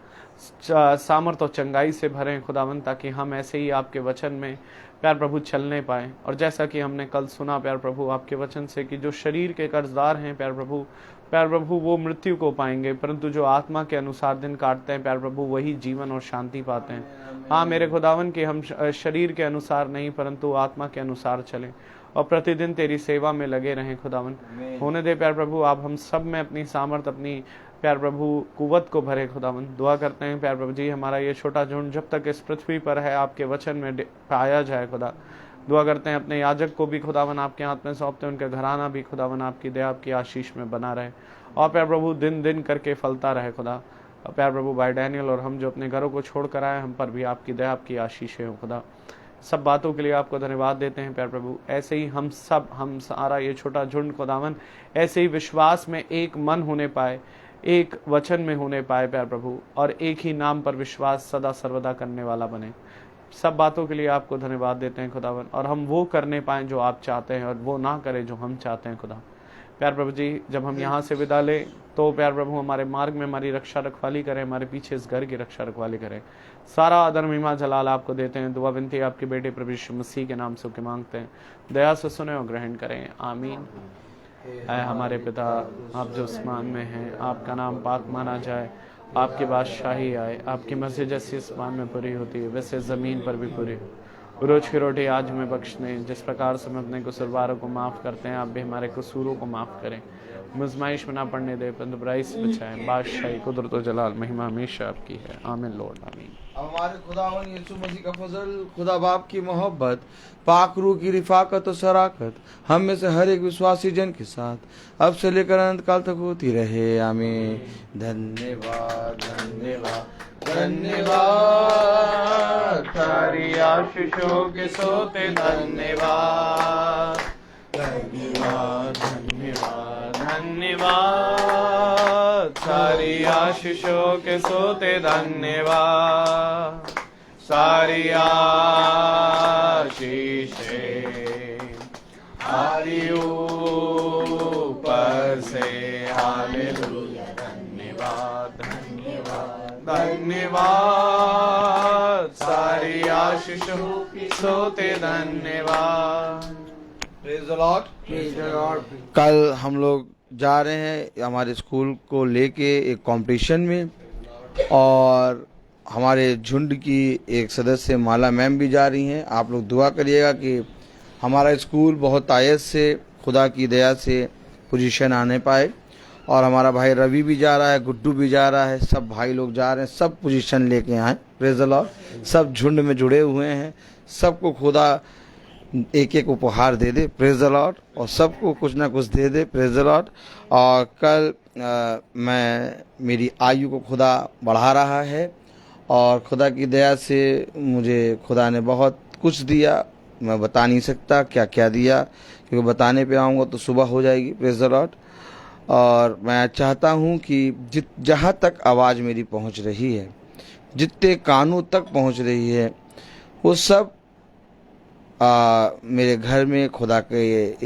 सामर्थ और चंगाई से भरें खुदावन, ताकि हम ऐसे ही आपके वचन में प्यार प्रभु चलने पाएं। और जैसा कि हमने कल सुना प्यार प्रभु आपके वचन से कि जो शरीर के कर्जदार हैं प्यार प्रभु वो मृत्यु को पाएंगे, परंतु जो आत्मा के अनुसार दिन काटते हैं प्यार प्रभु वही जीवन और शांति पाते हैं। हाँ मेरे खुदावन कि हम शरीर के अनुसार नहीं परंतु आत्मा के अनुसार चलें और प्रतिदिन तेरी सेवा में लगे रहें खुदावन। होने दे प्यार प्रभु आप हम सब में अपनी सामर्थ, अपनी प्यार प्रभु कुव्वत को भरे खुदावन। दुआ करते हैं प्यार प्रभु जी हमारा ये छोटा झुंड जब तक इस पृथ्वी पर है आपके वचन में पाया जाए खुदा। दुआ करते हैं अपने याजक को भी खुदावन आपके हाथ में सौंपते हैं, उनके घराना भी खुदावन आपकी दया, आपकी आशीष में बना रहे और प्यार प्रभु दिन दिन करके फलता रहे खुदा। और प्यार प्रभु भाई डैनियल और हम जो अपने घरों को छोड़ कर आए, हम पर भी आपकी दया, आपकी आशीषें हो खुदा। सब बातों के लिए आपको धन्यवाद देते हैं प्यार प्रभु। ऐसे ही हम सारा ये छोटा झुंड खुदावन ऐसे ही विश्वास में एक मन होने पाए, एक वचन में होने पाए प्यार प्रभु, और एक ही नाम पर विश्वास सदा सर्वदा करने वाला बने। सब बातों के लिए आपको धन्यवाद देते हैं खुदावन, और हम वो करने पाएं जो आप चाहते हैं और वो ना करें जो हम चाहते हैं खुदा। प्यार प्रभु जी, जब हम यहाँ से विदा लें तो प्यार प्रभु हमारे मार्ग में हमारी रक्षा रखवाली करें, हमारे पीछे इस घर की रक्षा रखवाली करें। सारा आदर महिमा जलाल आपको देते हैं। दुआ विनती आपके बेटे प्रभु यीशु मसीह के नाम से मांगते हैं, दया से सुने और ग्रहण करें, आमीन। ऐ हमारे पिता, आप जो आसमान में हैं, आपका नाम पाक माना जाए, आपकी बादशाही आए, आपकी मर्जी जैसी आसमान में पूरी होती है वैसे ज़मीन पर भी पूरी हो। रोज की रोटी आज हमें बख्श दें, जिस प्रकार से हम अपने कसूरवारों को माफ़ करते हैं, आप भी हमारे कसूरों को माफ़ करें। मुजमाइश में ना पड़ने दे, परंतु बुराई से बचाएं। बादशाही, कुदरत और जलाल, महिमा हमेशा आपकी है, आमीन लॉर्ड, आमीन। अब हमारे खुदावन यीशु मसीह का फजल, खुदा बाप की मोहब्बत, पाक रूह की रिफाकत और शराकत हम में से हर एक विश्वासी जन के साथ अब से लेकर अनंत काल तक होती रहे, आमीन। धन्यवाद धन्यवाद धन्यवाद, सारी आशीषों के सोते धन्यवाद, धन्यवाद धन्यवाद धन्यवाद, सारी आशीषों के सोते धन्यवाद, सारी आशीषें हमारी ऊपर से, हालेलुया, धन्यवाद धन्यवाद धन्यवाद, सारी आशीषों की सोते धन्यवाद। Praise the Lord. कल हम लोग जा रहे हैं हमारे स्कूल को लेके एक कंपटीशन में, और हमारे झुंड की एक सदस्य माला मैम भी जा रही हैं। आप लोग दुआ करिएगा कि हमारा स्कूल बहुत आयत से, खुदा की दया से पोजीशन आने पाए। और हमारा भाई रवि भी जा रहा है, गुड्डू भी जा रहा है, सब भाई लोग जा रहे हैं, सब पोजीशन लेके आए। Praise the Lord. सब झुंड में जुड़े हुए हैं, सबको खुदा एक एक उपहार दे दे, प्रेज द लॉर्ड, और सबको कुछ ना कुछ दे दे, प्रेज द लॉर्ड। और कल मेरी आयु को खुदा बढ़ा रहा है, और खुदा की दया से मुझे खुदा ने बहुत कुछ दिया, मैं बता नहीं सकता क्या क्या दिया, क्योंकि बताने पे आऊँगा तो सुबह हो जाएगी, प्रेज द लॉर्ड। और मैं चाहता हूँ कि जहाँ तक आवाज़ मेरी पहुँच रही है, जितने कानों तक पहुँच रही है, वो सब मेरे घर में खुदा के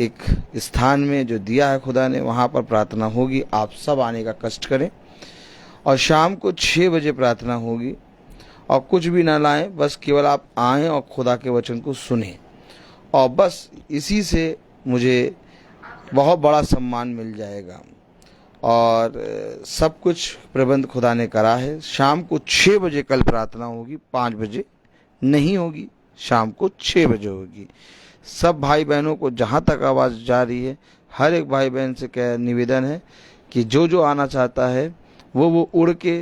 एक स्थान में जो दिया है खुदा ने, वहाँ पर प्रार्थना होगी। आप सब आने का कष्ट करें, और शाम को 6 बजे प्रार्थना होगी, और कुछ भी ना लाएं, बस केवल आप आएं और खुदा के वचन को सुनें, और बस इसी से मुझे बहुत बड़ा सम्मान मिल जाएगा। और सब कुछ प्रबंध खुदा ने करा है। शाम को 6 बजे कल प्रार्थना होगी, 5 बजे नहीं होगी, शाम को 6 बजे होगी। सब भाई बहनों को जहाँ तक आवाज़ जा रही है, हर एक भाई बहन से क्या निवेदन है कि जो जो आना चाहता है वो उड़ के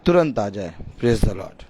तुरंत आ जाए। Praise the Lord.